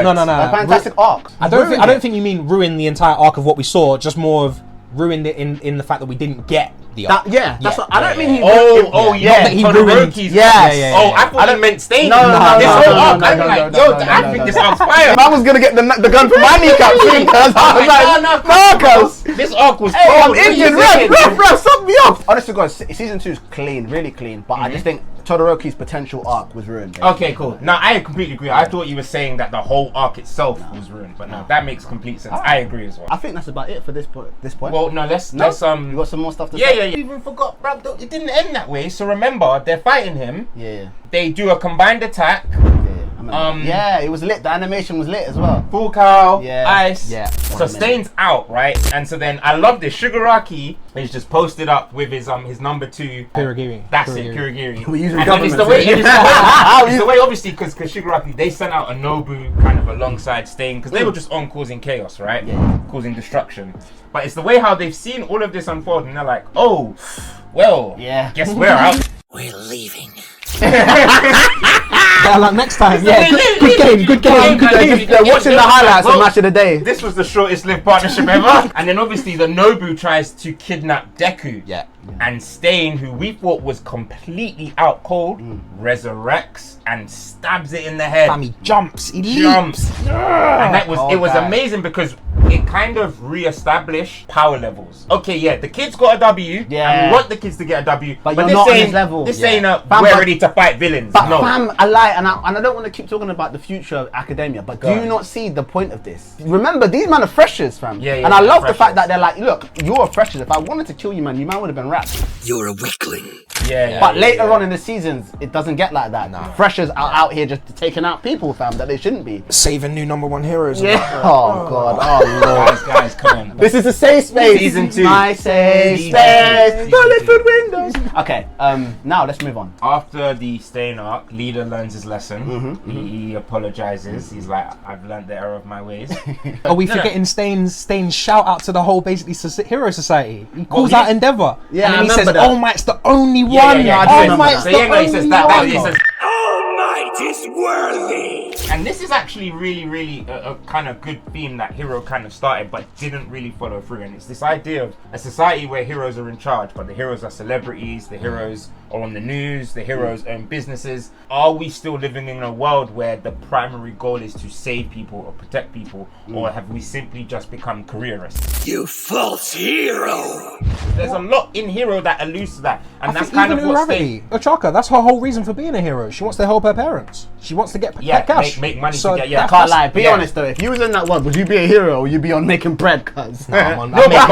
No. A fantastic arc. I don't think you mean ruin the entire arc of what we saw, just more of ruined it in the fact that we didn't get the arc. That's what I don't mean. He He ruined. Yes. Oh, I thought you meant staying. No. I think this arc's fire. I was gonna get the gun from my kneecap soon, cuz I was like, Marcos. This arc was Hey, I'm cold. Indian, bro, suck me up. Honestly, guys, season 2 is clean, really clean, but I just think Todoroki's potential arc was ruined. Okay, cool. Now I completely agree. I thought you were saying that the whole arc itself was ruined, but no, that makes complete sense. I agree as well. I think that's about it for this point. Well, no, let's you got some more stuff to say? Yeah. You even forgot, bro. It didn't end that way. So remember, they're fighting him. Yeah. They do a combined attack. Yeah, it was lit. The animation was lit as well. Full cow, Yeah. ice. Yeah. So Stain's out, right? And so then I love this. Shigaraki is just posted up with his number 2. Kurogiri. That's it, Kurogiri. We're using And government. it's the way, obviously, because Shigaraki, they sent out a Nobu kind of alongside Stain, because they were just on causing chaos, right? Yeah. Causing destruction. But it's the way how they've seen all of this unfold, and they're like, oh, well, guess we're out. We're leaving. Yeah, like next time. Yeah, good game. They're watching the highlights of Match of the Day. This was the shortest lived partnership ever. And then obviously the Nobu tries to kidnap Deku. Yeah. And Stain, who we thought was completely out cold, resurrects and stabs it in the head. He jumps. He jumps. And that was it was amazing because it kind of re-established power levels. Okay, yeah, the kids got a W, Yeah. and we want the kids to get a W, But you're this not on ain't this level. This Yeah. ain't a Fam, we're but- ready to fight villains. But no. fam, I lie, and I don't want to keep talking about the future of academia, but do you not see the point of this? Remember, these men are freshers, fam. Yeah, and I they're love the freshers. fact that they're like, look, you're a freshers. If I wanted to kill you, man, would have been wrapped. You're a weakling. Yeah, But later on in the seasons, it doesn't get like that. Nah. Freshers are out here just taking out people, fam, that they shouldn't be. Saving new #1 heroes. and Yeah. that. Oh god. Oh lord. guys, come on. This is a safe space. Season 2. My safe Season space. 2. Bulletproof windows. Okay. Now let's move on. After the Stain arc, Leader learns his lesson. He apologizes. He's like, I've learned the error of my ways. Are we forgetting Stain's shout out to the whole basically Hero Society? He calls he- out Endeavor. Yeah, and I then he says, remember that. All Might's the only one. I do All remember Might's that. the So yeah, no, he says only that. one. He says, All Might is worthy. and this is actually really a kind of good theme that Hero kind of started but didn't really follow through, and it's this idea of a society where heroes are in charge, but the heroes are celebrities, the heroes are on the news, the heroes own businesses. Are we still living in a world where the primary goal is to save people or protect people, or have we simply just become careerists? You false hero. There's a lot in Hero that alludes to that, and I that's think kind even of in what Gravity, Ochaka, that's her whole reason for being a hero. She wants to help her parents. She wants to get cash. make money So to get, yeah. I can't lie. Be Yeah. honest though. If you was in that one, would you be a hero or would you be on making bread? Cuz. No, I'm on- No, I'm making-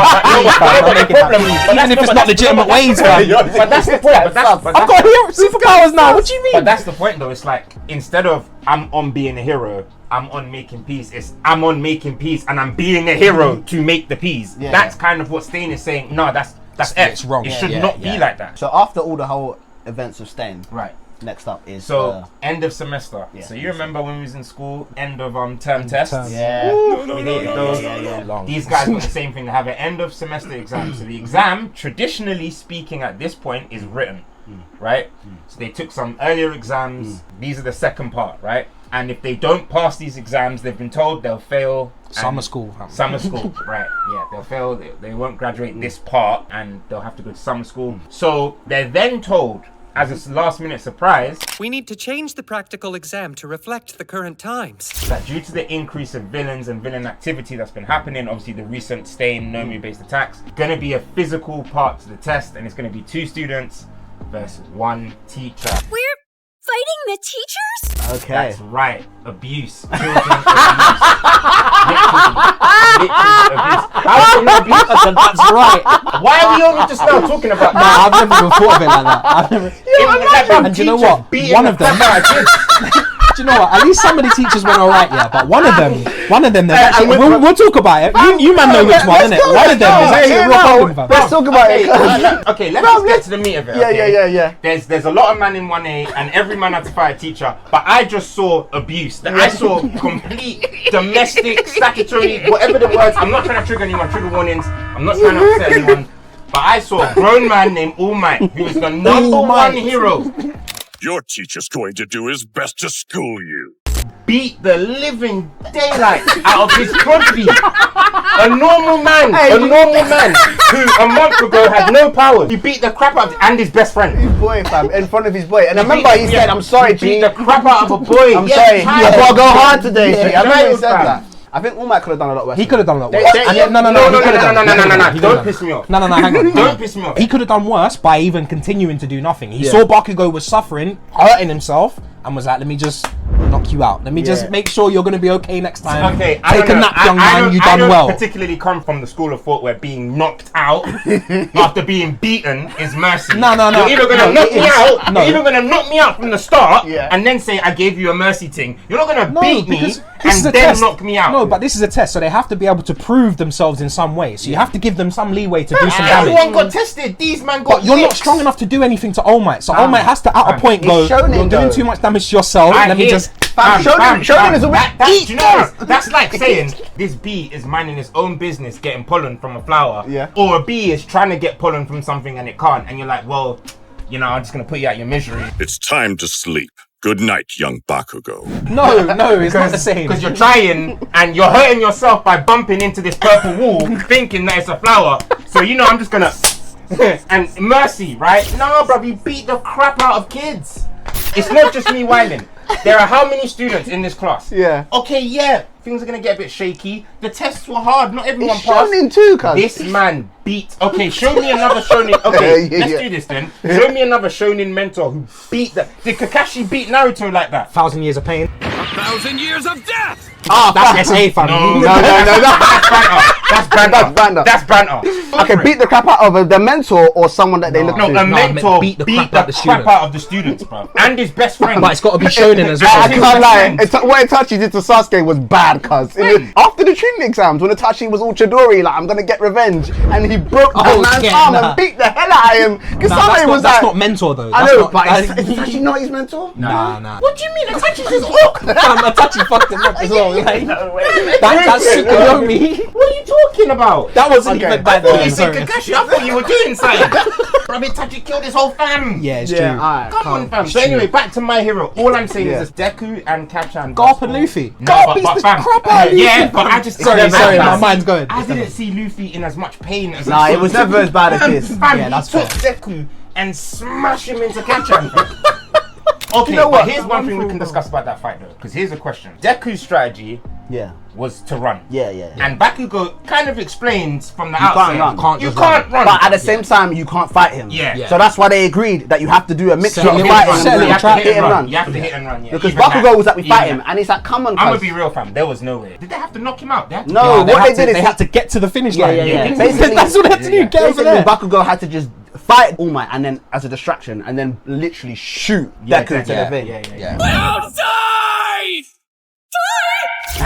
but the problem, Even if it's not legitimate ways, man. but that's the point. But that's, I've got hero superpowers now. What do you mean? But that's the point, though. It's like instead of I'm on being a hero, I'm on making peace. It's I'm on making peace, and I'm being a hero to make the peace. Yeah. That's kind of what Stain is saying. No, that's It's wrong. It Yeah, should yeah, not yeah. be like that. So after all the whole events of Stain, Right. next up is So end of semester. yeah. So you remember when we was in school, end of term tests. term. yeah. We hated those. Long. These guys got the same thing. They have an end of semester exam. So the exam, traditionally speaking, at this point, is written, right? So they took some earlier exams. These are the second part, right? And if they don't pass these exams, they've been told they'll fail. Summer school. Summer school, right? Yeah, they'll fail. They won't graduate this part, and they'll have to go to summer school. So they're then told, as a last-minute surprise, We need to change the practical exam to reflect the current times. that due to the increase of villains and villain activity that's been happening, obviously the recent Stain Nomi-based attacks, gonna be a physical part to the test, and it's gonna be 2 students versus 1 teacher. We're fighting the teachers? Okay. That's right, abuse, children abuse, literally abuse. How is it not abuse? That's right. Why are we only just now talking about that? I've never even thought of it like that. I've never. And do you know what? One of them. Do you know what? At least some of the teachers went alright, yeah. But one of them, they've actually. We'll talk about it. You man know which one, innit? One of them is actually a real problem, fam. Let's talk about it. Okay, let's just get to the meat of it. Yeah, okay? yeah. There's a lot of man in 1A, and every man had to fight a teacher. But I just saw abuse. I saw complete domestic, statutory, whatever the words. I'm not trying to trigger anyone. Trigger warnings. I'm not trying to upset anyone. But I saw a grown man named All Might, who is the number one hero, Your teacher's going to do his best to school you. beat the living daylight out of his prodigy. A normal man who a month ago had no powers. He beat the crap out of and his best friend. His boy, fam, in front of his boy. And I remember he said, I'm sorry, He beat G. the crap out of a boy. I'm Yes, sorry. child. I gotta go hard today, G. I Child, remember he said fam. that. I think All Might could have done a lot worse. He could have done a lot worse. They- And no, Don't piss me off. No, hang on. Don't piss me off. He could have done worse by even continuing to do nothing. He saw Bakugo was suffering, hurting himself, and was like, let me just knock you out. Let me just make sure you're going to be okay next time. Okay, Take a nap, young man, you done well. I don't particularly come from the school of thought where being knocked out after being beaten is mercy. No. You're either going to knock me out, No. you're either going to knock me out from the start, Yeah. and then say I gave you a mercy thing. You're not going to No, beat me because this is a and then test. knock me out. No, but this is a test, so they have to be able to prove themselves in some way. So you have to give them some leeway to do some Everyone damage. got tested. These man got But you're not licks. strong enough to do anything to All Might. So All Might has to, at a point, go, He's shown it, you're doing though. too much damage to yourself. I Let me hear- just... Shonen is a bit. do you know what? That's like saying this bee is minding his own business getting pollen from a flower, or a bee is trying to get pollen from something and it can't, and you're like, well, you know, I'm just gonna put you out your misery. It's time to sleep. Good night, young Bakugo. No, it's not the same. Because you're trying and you're hurting yourself by bumping into this purple wall, thinking that it's a flower. So you know, I'm just gonna and mercy, right? No, bro, you beat the crap out of kids. It's not just me whining. There are how many students in this class? Yeah. Okay, yeah, things are gonna get a bit shaky. The tests were hard, not everyone It's passed. shonen too, cuz. This man beat. Okay, show me another shonen. Okay, let's do this then. Show me another shonen mentor who beat the. Did Kakashi beat Naruto like that? 1,000 Years of Pain. 1,000 years of death! Ah, that's SA fam. No. That's banter. That's banter. Okay, beat the crap out of the mentor or someone that they look No, to. a mentor beat the crap crap out the student. out of the students, bro. And his best friend. But it's got to be shonen as I well. can't lie. What Itachi did to Sasuke was bad, cuz. After the Trinity exams, when Itachi was all Chidori, like, I'm gonna get revenge, and he broke that man's arm and beat the hell out of him. Kisame was that's like, not mentor though. I That's know, not, but is Itachi not his mentor? Nah. What do you mean? Itachi's just orc. Itachi fucked him up as well. Like, that's Tsukuyomi. What are you talking about? That wasn't even I bad. thought you said Kakashi. I thought you were doing something. Bro, Itachi killed his whole fam. Yeah, it's Yeah, true. alright. Come on, fam. So anyway, back to My Hero. All I'm saying is this: Deku and Kachan. Garp and Luffy. No, Garp but beats the fam, crap out of Luffy. yeah, but I just Sorry, my mind's going. I didn't see Luffy in as much pain as Nah, it was never as bad as this. Fam, Yeah, he that's took Deku and smashed him into Kachan. Okay, You know but what? here's one thing we can discuss about that fight though, because here's a question. Deku's strategy Yeah. was to run. Yeah. And Bakugo kind of explains from the You can't outset, run. you can't run. But at the same time, you can't fight him. Yeah. So that's why they agreed that you have to do a mixture Settle of it, fighting settle and it, You have to hit and run. You have to hit and run, yeah. Because Even Bakugo that. was like, we Even fight him, that. and he's like, come on, I'm gonna cuz. be real, fam. There was no way. Did they have to knock him out? They had to No, They what had they did to, is they had to get to the finish Yeah, line. yeah. Basically, that's what they had to do. Get over Basically, there. Bakugo had to just fight All Might and then as a distraction, and then literally shoot Deku to the thing. Yeah. Outside!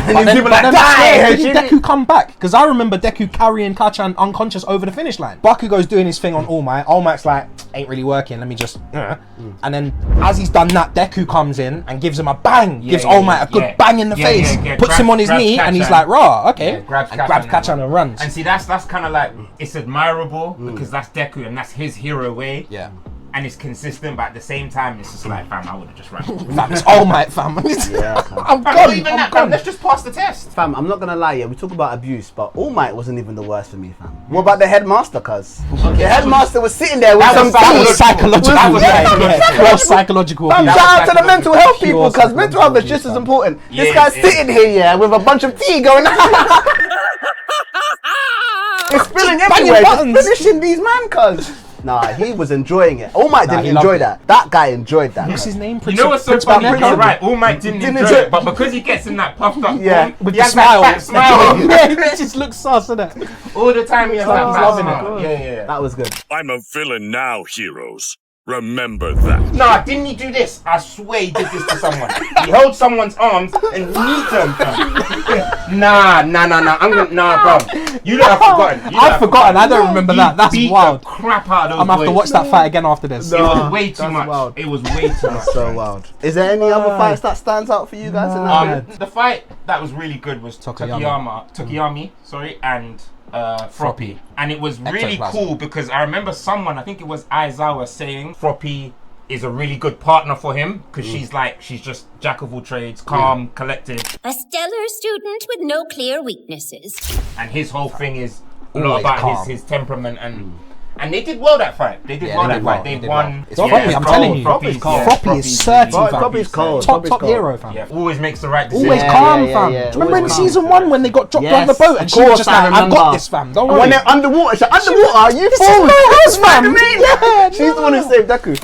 And then people But like, then that's where die! did Deku come back? Because I remember Deku carrying Kachan unconscious over the finish line. Bakugo's doing his thing on All Might. All Might's like, ain't really working. Let me just. And then as he's done that, Deku comes in and gives him a bang. Gives All Might a good bang in the face. Puts him on his knee, and he's like, rah, okay. Grabs Kachan and runs. And see, that's kind of like, it's admirable because that's Deku and that's his hero way. Yeah. And it's consistent, but at the same time, it's just like, fam, I would have just ran. Fam, it's All Might, fam. I'm Fam, not gone. even that, fam. Let's just pass the test. Fam, I'm not gonna lie, yeah, we talk about abuse, but All Might wasn't even the worst for me, fam. What about the headmaster, cuz? The headmaster was sitting there with some That was psychological. That was That was psychological. Fam, abuse. shout out to the mental health Pure people, cuz mental health is just as important. This Yeah, guy's yeah. sitting here, yeah, with a bunch of tea going It's spilling everywhere, just buttons. finishing these man, cuz. Nah, he was enjoying it. All Might didn't he enjoy loved that. That guy enjoyed that. What's cuz. his name? You know what's so Prince funny? Baneka? You're right. All Might didn't enjoy it, but because he gets in that puffed up Yeah, form, With he the has smile. that fat smile. Yeah, it just looks sus, doesn't it? All the time he has that fat loving smile. it. Yeah. That was good. I'm a villain now, heroes. Remember that. Nah, didn't he do this? I swear he did this to someone. He held someone's arms and kneed them. Nah. Bro. You don't have forgotten. I've forgotten. I don't remember that. That's beat wild. The crap out of those I'm gonna have to boys. watch that fight again after this. It was way too that's much. wild. It was way too much. So wild. Is there any other fights that stands out for you guys? In that The fight that was really good was Tokiyama. Tokiyami, and Froppy. And it was really Ectoplasm. cool because I remember someone, I think it was Aizawa, saying Froppy is a really good partner for him because she's just jack of all trades, calm, collected. A stellar student with no clear weaknesses. And his whole thing is a lot Always about calm. his temperament and they did well that fight. They did well that fight. They won. It's Froppy, I'm telling you. Froppy's cold. Froppy is certain, fam. Froppy's cold. Top Froppy's cold. hero, fam. Yeah, always makes the right decision. Always Yeah, calm, yeah, fam. yeah. Do you remember in Always calm. season 1 when they got dropped Yes, on the boat and of she was course just I like, I got remember. this, fam. Don't When worry. they're underwater, she's like, underwater, you This fool! is my house, fam. Yeah, she's the one who saved Deku.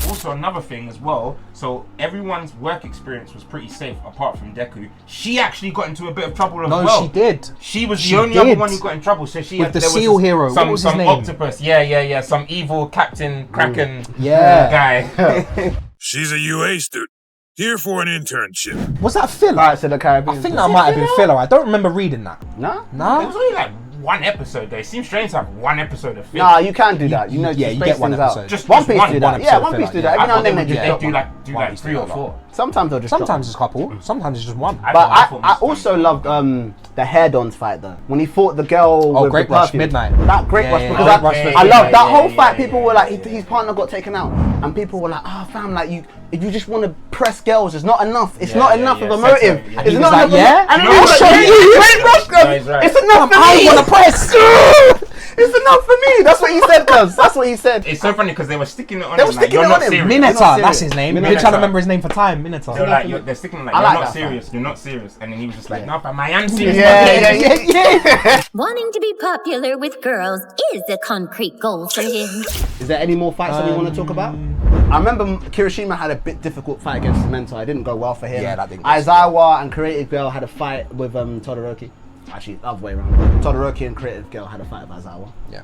Also, another thing as well, so everyone's work experience was pretty safe apart from Deku. She actually got into a bit of trouble as No, well. she did. She was She the only did. other one who got in trouble. So she With the there was seal hero. What was his some name? octopus. Yeah. Some evil Captain Kraken Yeah. guy. She's a UA student. Here for an internship. Was that filler? Pirates of the Caribbean. I think that might have been filler. I don't remember reading that. No? It Nah. was only like one episode though. It seems strange to have one episode of film. Nah, you can do that. You know, Yeah, just you space get one things out. episode. Just One Piece one do that. episode Yeah, One Piece filler, do that. yeah. Every now and then they they just do drop one. like One Piece 3 or do that. 4. Sometimes they'll just drop Sometimes it's a couple. Sometimes it's just one. But I also loved the Hair-Dons fight though. When he fought the girl with Great the Rush, perfume. Midnight. That Great Yeah, Rush yeah, because yeah. I Great Rush, I yeah, love that yeah, whole fight. yeah, People were like, his partner got taken out, and people were like, fam, like if you just want to press girls, it's not enough. It's not enough of a motive. Yeah. It's He not was enough. like, yeah? And No, he was I'll like, show you. Great Rush, No, he's right. it's enough for I me. want to press. It's enough for me. That's what he said, cuz. That's what he said. It's so funny because they were sticking it on They him. were sticking you're it not on him. serious. Minotaur, that's his name. Minotaur. You're trying to remember his name for time. Minotaur. They're like, they're sticking like, I you're like not that serious. fact. You're not serious. And then he was just like, no, fam, I am serious. Yeah. Wanting to be popular with girls is a concrete goal for him. Is there any more fights that we want to talk about? I remember Kirishima had a bit difficult fight against Cemento. It didn't go well for him. Yeah, that didn't go Aizawa and Creative Girl had a fight with Todoroki. Actually, other way around. Todoroki and Creative Girl had a fight with Aizawa. Yeah.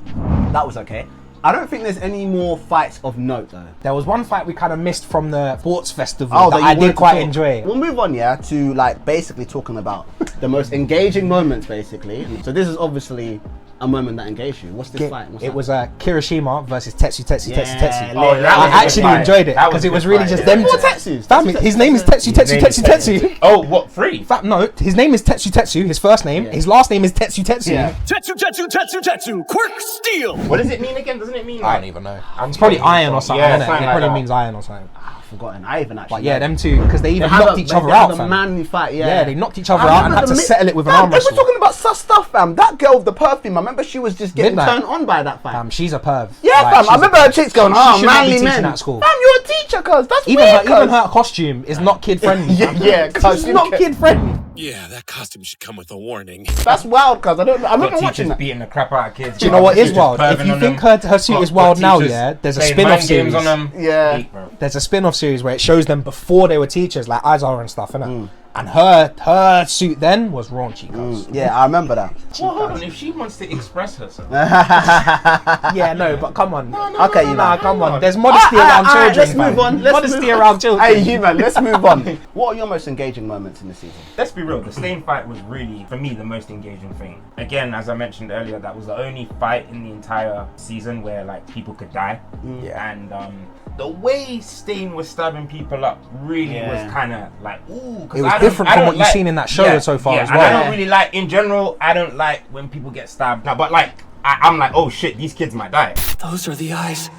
That was okay. I don't think there's any more fights of note though. There was one fight we kind of missed from the sports festival that I did quite enjoy. We'll move on, yeah, to like basically talking about the most engaging moments, basically. So this is obviously a moment that engaged you. What's this fight? It was Kirishima versus Tetsu. Oh, I actually enjoyed it because it was really just them. Fam, his name is Tetsu. Oh, what, free? Fam, no, his name is Tetsu. His first name. His last name is Tetsu. Yeah. Tetsu, Quirk Steel! What does it mean again? Doesn't it mean I don't even know. It's probably iron or something, Yeah, innit? something It like probably that. means iron or something. I've forgotten. I even actually. But yeah, know. them two, because they even had knocked each other out, a fam. manly fight, yeah. Yeah, they knocked each other I out and remember had to the settle it with an Fam, arm they wrestle. were talking about sus stuff, fam. That girl with the perfume, I remember she was just getting Midnight. turned on by that fight. She's a perv. Yeah, Like, fam. she's I remember her chicks going, she oh, should not be manly teaching men. at school. Fam, you're a teacher, cuz. That's Even weird, even cuz. her costume is not kid friendly. Yeah, cuz. It's not kid friendly. Yeah, that costume should come with a warning. That's wild, cuz. I remember Got watching teachers that. beating the crap out of kids. Do you know what is Teachers wild? If perving you on think them. her suit is Got wild now, teachers yeah, there's a playing spin-off mind games series. on them. Yeah. Hate, bro. There's a spin-off series where it shows them before they were teachers, like Aizawa and stuff, innit? And her suit then was raunchy, cuz. Yeah, I remember that. Well, hold on. If she wants to express herself, Yeah, no, but come on. Okay, you know. Come on. There's modesty around children. Let's move fam. on. Let's Modesty move on. around children. Hey, you man, let's move on. What are your most engaging moments in the season? let's be real. The Stain fight was really, for me, the most engaging thing. Again, as I mentioned earlier, that was the only fight in the entire season where like people could die. Yeah. And the way Stain was stabbing people up really was kind of like, ooh. It was different from what you've seen in that show so far as and well. I don't really like, in general, I don't like when people get stabbed. No, but like, I'm like, oh shit, these kids might die. Those are the eyes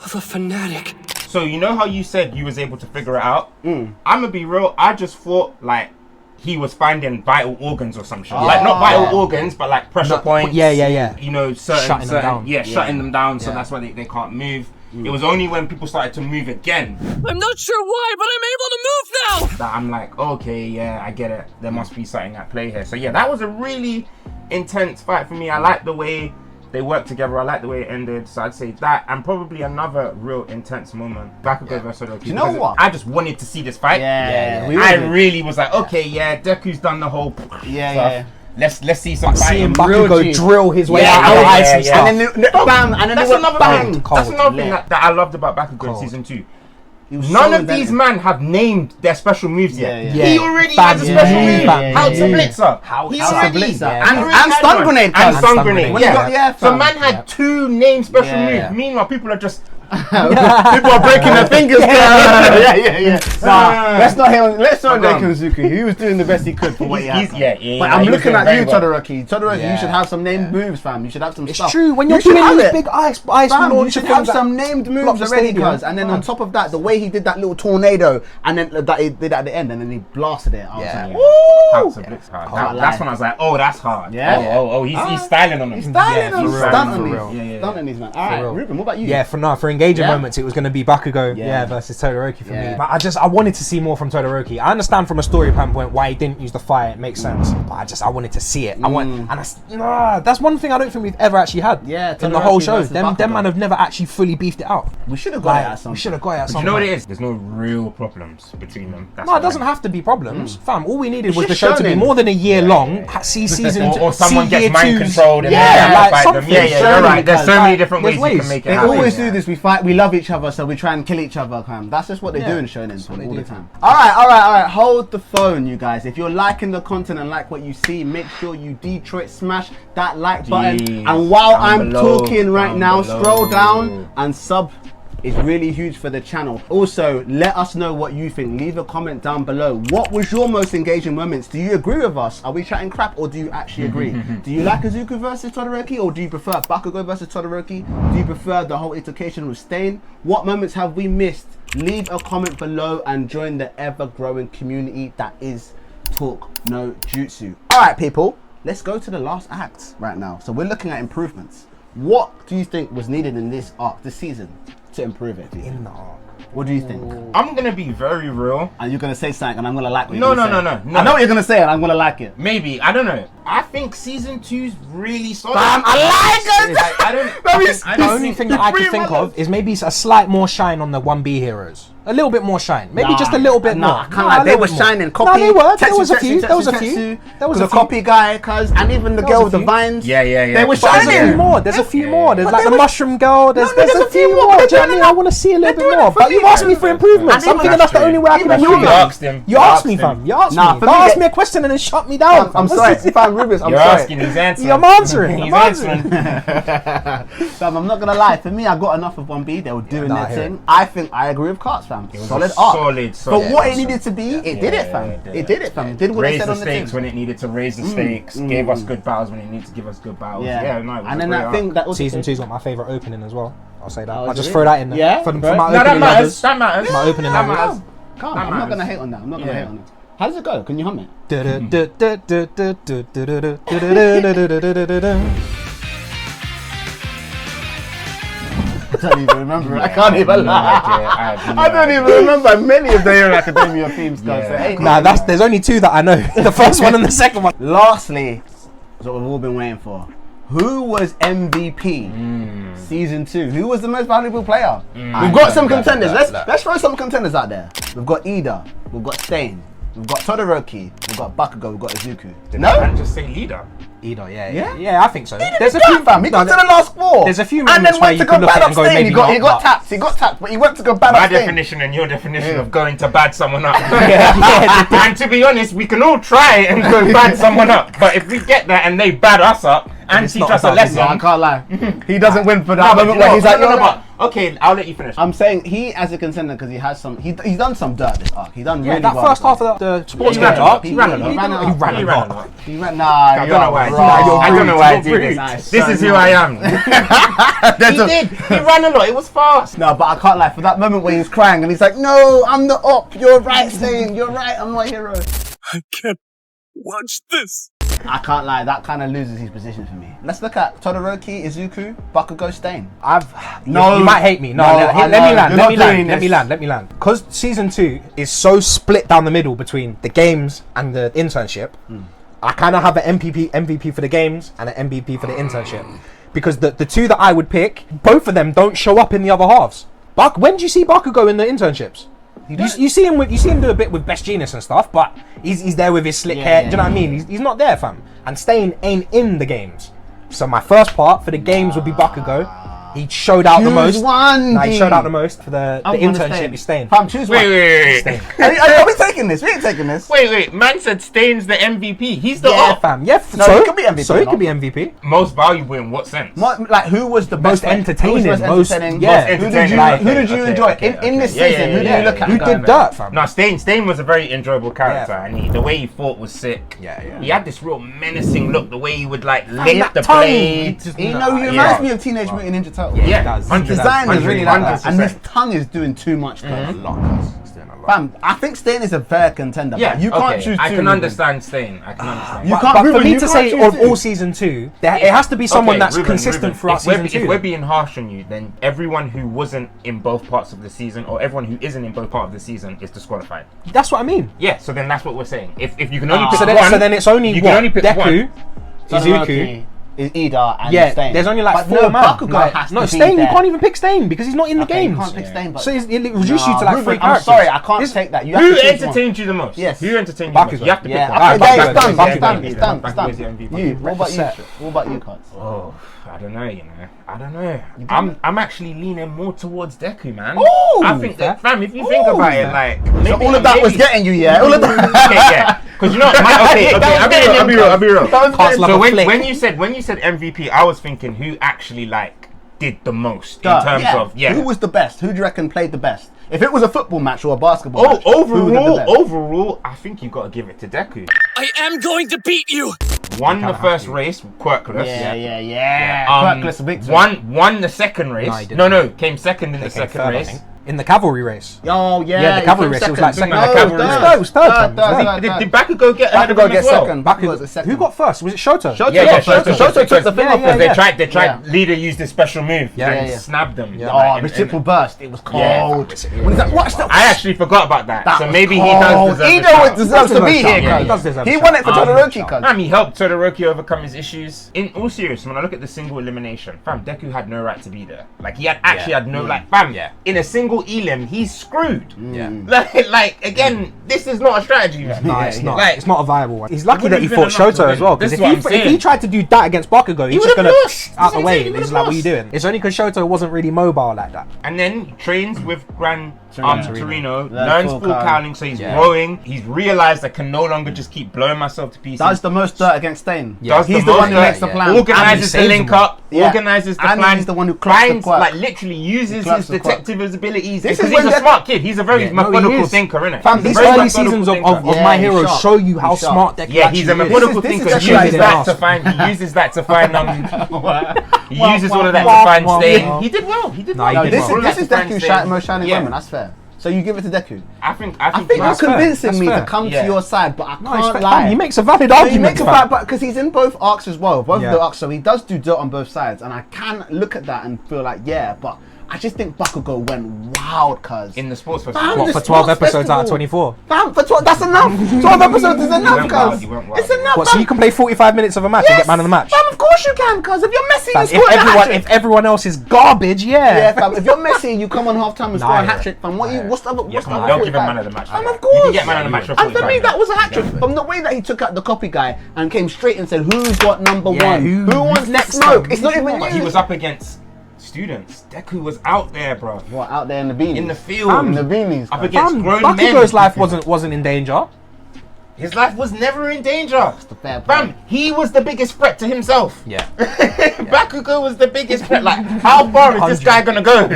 of a fanatic. So you know how you said you was able to figure it out? I'm gonna be real, I just thought like he was finding vital organs or some shit. Like not vital organs, but like pressure points. Yeah. You know, Shutting them down. Yeah, shutting them down, so that's why they can't move. It was only when people started to move again I'm not sure why, but I'm able to move now! that I'm like, okay, yeah, I get it. There must be something at play here. So yeah, that was a really intense fight for me. I like the way they worked together. I like the way it ended. So I'd say that, and probably another real intense moment. Bakugo versus Todoroki. You know because what? I just wanted to see this fight. Yeah. I really was like, okay, yeah, Deku's done the whole Yeah. Let's see some Seeing fighting. Bakugo G. drill his way Yeah, out of yeah, the ice yeah, and yeah. stuff. And then bam, and then That's they went another bang. thing. Cold. That's another thing Lit. that I loved about Bakugo in Cold. season 2. He was None so of these inventive. men have named their special moves yet. Yeah, yeah. He already Bam, has a yeah, special yeah, move. yeah, How to yeah. Blitzer. How He to already. Blitzer. And And already stun had one. grenade, And cuz. stun Stun grenade. grenade, Yeah. yeah. So fam. man had 2 named special Yeah, moves. yeah. Meanwhile, people are just People are breaking their fingers. Yeah. Nah, let's not Come on. Deku. He was doing the best he could for what he had. yeah. But I'm he was looking doing at you, very well. Todoroki. Todoroki, you Yeah. should have some named moves, fam. You should have some It's stuff. true. When you're You should doing have these it. big ice Fam, you launcher should things have that some named block moves the already, stadium. cuz. And then on top of that, the way he did that little tornado, and then that he did at the end, and then he blasted it. I was Yeah. like, How woo! to blitz hard. Can't That's lie. when I was like, oh, that's hard. Yeah. Oh, he's styling on them. He's styling on for these, real, stunting for these. real. Yeah. Stunting these, man. All right, real. Ruben, what about you? Yeah, for engaging Yeah. moments, it was going to be Bakugo, Yeah. versus Todoroki for Yeah. me. But I wanted to see more from Todoroki. I understand from a story standpoint why he didn't use the fire. It makes sense. But I wanted to see it. That's one thing I don't think we've ever actually had. Yeah, in the whole Todoroki show, versus them Bakugo. man have never actually fully beefed it out. We should have got it at some We should have got it at Do some you know what point. it is? There's no real problems between them. That's No, what it doesn't I mean. have to be problems, fam. All we needed It's was the just show to be shonen. more than a year long. See season Or someone see gets year mind twos. controlled and Yeah, then like fight them. something. Yeah, you're right. There's so many different There's ways you ways. can make it They happen. always do this. We fight. We love each other, so we try and kill each other. That's just what they do in shonen what they all do. the time. All right. Hold the phone, you guys. If you're liking the content and like what you see, make sure you Detroit smash that like button. Jeez. And while Down I'm below, talking right down now, below. scroll down and sub. Is really huge for the channel. Also, let us know what you think. Leave a comment down below. What was your most engaging moments? Do you agree with us? Are we chatting crap or do you actually agree? Do you like Izuku versus Todoroki or do you prefer Bakugo versus Todoroki? Do you prefer the whole altercation with Stain? What moments have we missed? Leave a comment below and join the ever-growing community that is Talk-No-Jutsu. All right, people, let's go to the last act right now. So we're looking at improvements. What do you think was needed in this arc, this season, to improve it? In the arc. What do you think? I'm gonna be very real. And you're gonna say something, and I'm gonna like what No. you're gonna say. I know what you're gonna say, and I'm gonna like it. Maybe, I don't know. I think season 2's really solid. I like it. Like, The only thing that I could think of is maybe a slight more shine on the 1B heroes. A little bit more shine. Maybe just a little bit more. I can't lie. They were shining. Copy. No, they were. There Tetsu, was a few. Tetsu, There was a Tetsu, few. Tetsu. There was The a few. copy guy, and even the girl with the vines. Yeah. They were There's a few shining. more. There's a few more. There's like the mushroom girl. There's there's a few more. Do you know what I mean? I want to see a little bit more. But you've asked me for improvements. I'm thinking that's the only way I can improve You it. asked him. You asked me, fam. You asked me. Nah, for Don't me, ask me a question and then shut me down. I'm sorry. If I'm Rubens, I'm You're sorry. asking, he's answering. I'm answering. He's I'm answering. answering. Fam, I'm not gonna lie. For me, I got enough of 1B. They were doing Nah, I their hear thing. I think I agree with Carts, fam. was Solid a arc. solid. But what it needed to be, it did it, fam. Yeah, It did it, fam. It did what they Raise said the on the stakes thing. when it needed to raise the stakes. Gave us good battles when it needed to give us good battles. Yeah, No, it was and a then great that arc. thing that was Season 2's got my favourite opening as well. I'll say that. Oh, I'll is just it throw that in there. Yeah? For Right. my No, opening that matters. numbers. That matters. My opening That numbers. matters. Calm. That I'm not matters. gonna hate on that. I'm not gonna Yeah. hate on it. How does it go? Can you hum it? I don't even remember it. I can't even lie. I don't even remember many of the Hero Academia themes. Nah, there's only two that I know. The first one and the second one. Lastly, that's what we've all been waiting for. Who was MVP season 2? Who was the most valuable player? We've got some contenders. Let's throw some contenders out there. We've got Ida. We've got Stain. We've got Todoroki. We've got Bakugo. We've got Izuku. Did that just say leader? Edo, Yeah? yeah, I think so. There's a few, fam. He got to the last 4. There's a few and moments then where went you to can go look bad at it up and go, Stain. maybe He got not, tapped. He got tapped, but he went to go bad My up Stain. definition and your definition of going to bad someone up. Yeah. And to be honest, we can all try and go bad someone up, but if we get there and they bad us up and it's teach not us a about lesson, I can't lie. He doesn't win for No, that but moment you know, where he's like, no, "Yo, but okay, I'll let you finish. I'm saying he as a contender because he has some. He's done some dirt this arc. He done Yeah, really that well. first half of the sports He ran match a lot. arc, He ran a lot. He ran a He ran a lot. He ran. Nah, I don't know why I do this. I don't know why I do this. This is who I am. He did. He ran a lot. It was fast. No, but I can't lie. For that moment where he was crying and he's like, "No, I'm the op. You're right, Stain. You're right. I'm not a hero." I can't watch this. I can't lie. That kind of loses his position for me. Let's look at Todoroki, Izuku, Bakugo, Stain. No, you might hate me. No, let me land. Let me land. Because season 2 is so split down the middle between the games and the internship. I kind of have an MVP for the games and an MVP for the internship, because the two that I would pick, both of them don't show up in the other halves. When do you see Bakugo in the internships? You see him do a bit with Best Genius and stuff, but he's there with his slick hair. Do you know what I mean? He's not there, fam. And Stain ain't in the games. So my first part for the games would be Bakugo. He showed out the most. He showed out the most for the internship. He's Stain. Fam, choose one. Wait. Are we taking this? We ain't taking this. Wait. Man said Stain's the MVP. He's the Yeah, op. fam. Yeah. No, So he could be MVP. So he could be MVP. Most valuable in what sense? Like, who was the Most best entertaining, Who was most- entertaining? yeah. Who did Entertaining. you, Like, who did you okay, enjoy okay, in this okay. season? Who did you look at? Who did dirt, fam? No, Stain was a very enjoyable character, and the way he fought was sick. Yeah. He had this real menacing look. The way he would like that lift the tongue. blade. You know, he reminds me of Teenage Mutant Ninja Turtles. Yeah, It does. Design is really like that, and 100%. this tongue is doing too much. Fam, I think Stain is a fair contender. Yeah, but you can't choose two. I can understand Stain. I can understand. You But can't. for Ruben, me you to can't say choose of two. all season 2, it has to be someone that's consistent throughout season 2. If we're being harsh on you, then everyone who wasn't in both parts of the season, or everyone who isn't in both parts of the season, is disqualified. That's what I mean. Yeah, so then that's what we're saying. If you can only pick So one, then it's only you can only pick Deku, one. Izuku. Is Ida and Yeah, Stain. there's only like But 4 no, man. Bakugo has No, to be Stain, you there. can't even pick Stain because he's not in the Okay, you games. can't pick Stain, but So it reduces you to like 3 Ruben, I'm characters. sorry, I can't take that. You have Who to choose one. entertained you the most? Yes. Who entertained you the most? Bakugo. You have to pick Yeah, one. okay, Bakugo, it's done. Bakugo, It's done. Bakugo, It's done. Bakugo It's done. is the MVP. You. What about you? Represent. What about you, Cards? Oh, I don't know. I don't know. I'm actually leaning more towards Deku, man. Ooh, I think that, fam, if you think about it, like So all of that was getting you, yeah? All of that. Okay, yeah. Because you know, I'll be real. So when you said MVP, I was thinking who actually like did the most in terms of Who was the best? Who do you reckon played the best? If it was a football match or a basketball match, who would have the best? Overall, I think you got to give it to Deku. I am going to beat you! Won the first race, quirkless. Yeah. Quirkless victory. Won the second race. No, he didn't. Came second in the second third, I race. think. In the cavalry race. Oh yeah, Yeah, the cavalry race. It was like second. No, It was third. Did Bakugo get ahead of him as well? Bakugo was the second. Who got first? Was it Shoto? Shoto took the thing off Because him. they tried. Leader used this special move. Yeah, and yeah. snapped them. Oh, reciprocal burst. It was cold. When he's like, what's the? I actually forgot about that. That So was maybe he cold. does He deserve deserves to be Yeah, here, he does cuz. deserve He a won shout. it for Todoroki, cuz. He helped Todoroki overcome his issues. In all seriousness, when I look at the single elimination, fam, Deku had no right to be there. Like he had actually had no fam. Yeah. In a single elim, he's screwed. Yeah. Like again, this is not a strategy. Man. No, it's not. Like, It's not a viable one. He's lucky that he wouldn't fought have been enough Shoto to as well. win. Because This if is what I'm he saying. tried to do that against Bakugo, he's just would've gonna lost. out That's the what I'm way. saying, he He's would've like, what are you lost. doing? It's only because Shoto wasn't really mobile like that. And then he trains with Gran Torino, Learns learns full full cowling, so he's growing. He's realized I can no longer just keep blowing myself to pieces. Does the most dirt against Stain. Does He's the the one who most makes the dirt, plan. organizes the saves link them. up, Yeah. organizes the And plan. he's the one who clocks the finds, quirk. like literally uses Clocks his the quirk. detective abilities. This Because is he's when a smart kid. He's a very methodical thinker, innit? Fam, He's a These very early methodical seasons of thinker. My he's Hero sharp. show you how He's sharp. smart Deku Yeah, he's a actually is. methodical This is thinker. He Deku at uses his that best. to find. He uses that to find. He uses all of that to find Stain. He did well. He did well. he did This well. is Deku's most shining Yeah. moment. That's fair. So you give it to Deku. I think I think you're that's fair. convincing That's me fair. to come Yeah. to your side, but I No, it's can't fair. lie. Fam, he makes a valid No, he argument. makes a bad, but because he's in both arcs as well, both Yeah. of the arcs, so he does do dirt on both sides, and I can look at that and feel like, yeah, but I just think Bakugo went wild, cuz. in the sports Fam, festival. What, the for 12 sports episodes out of festival. 24? Fam, for 12, that's enough. 12 episodes is enough, went wild, cuz. he went wild. It's enough. What, so you can play 45 minutes of a match and get man of the match? Fam, of course you can, cuz. If you're Messi, Fam, you score a hat-trick. if everyone else is garbage, Yeah, fam. If you're Messi, you come on half time and score a Nah, hat trick, fam. What's the other? What's the other? They'll give him 45? man of the match. Fam, for of that. course. You can get man of the match for And for me, 45 that was a hat minutes. trick. From the way that he took out the copy guy and came straight and said, "Who's got number Yeah, one? who wants next smoke?" time? It's not even But you. he was up against students. Deku was out there, bro. What, out there in the beanies? In the field. In the beanies. Up cuz. against grown men. Bakugo's life wasn't in danger. His life was never in danger. the fair point. Fam, he was the biggest threat to himself. Yeah. Bakugo was the biggest threat. Like, how far is this guy gonna go?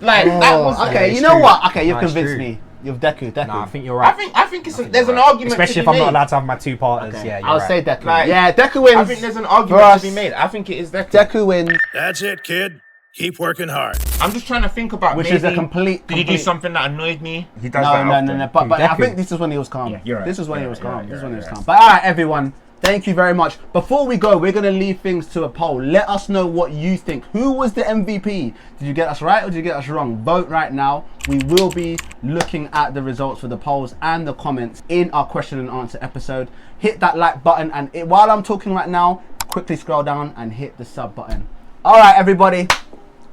Like, that was Okay, it's you know true. what? Okay, you've No, it's convinced true. me. You've Deku. Nah, I think you're right. I think there's an argument. Especially to if be I'm not made. allowed to have my two partners. Okay, Yeah, you're I'll right. say Deku. Like, Yeah, Deku wins. I think there's an For argument us. to be made. I think it is Deku. Deku wins. That's it, kid. Keep working hard. I'm just trying to think about Which maybe, is a complete- Did he do complete- something that annoyed me? He does No, that no, often. no, no. But I Deku. think this is when he was calm. Yeah, you're right. This is when he Yeah, was you're calm. right, This is you're when he was right, calm. But alright, everyone. Thank you very much. Before we go, we're gonna leave things to a poll. Let us know what you think. Who was the MVP? Did you get us right or did you get us wrong? Vote right now. We will be looking at the results for the polls and the comments in our question and answer episode. Hit that like button, and while I'm talking right now, quickly scroll down and hit the sub button. Alright, everybody.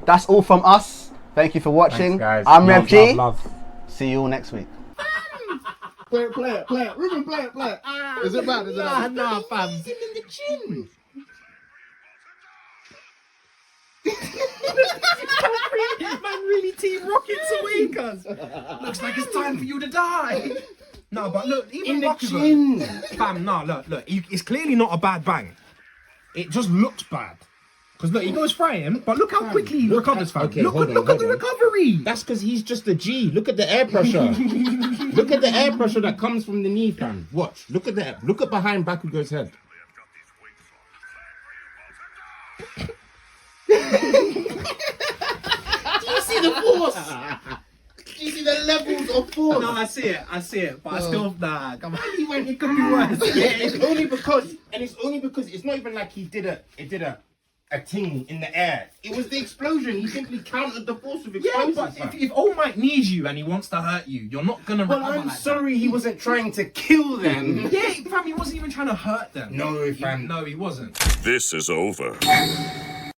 That's all from us. Thank you for watching. Thanks, guys. I'm Rev G. Love. See you all next week. Play it. Ruben, play it. Is it bad? Nah, fam. He's in the gym. Man really Team Rockets away, cuz. Looks like it's time for you to die. No, but look, even In the Bakugo, gym. fam, no, look, it's clearly not a bad bang. It just looks bad. Because look, he goes frying, but look how quickly he recovers, fam. okay, look hold at on. the recovery. That's because he's just a G. Look at the air pressure. Look at the air pressure that comes from the knee, fam. Watch. Look at behind Bakugo's head. Do you see the force? Do you see the levels of force? No, I see it, but I still, nah, come on. He went, It could be worse. yeah, it's only because it's not even like he did a ting in the air. It was the explosion. He simply countered the force of Yeah, explosives. but fam. if All Might needs you and he wants to hurt you, you're not gonna Well, recover I'm like sorry he wasn't trying to kill them. that. Yeah, fam, he wasn't even trying to hurt them. No, fam. No, he wasn't. This is over.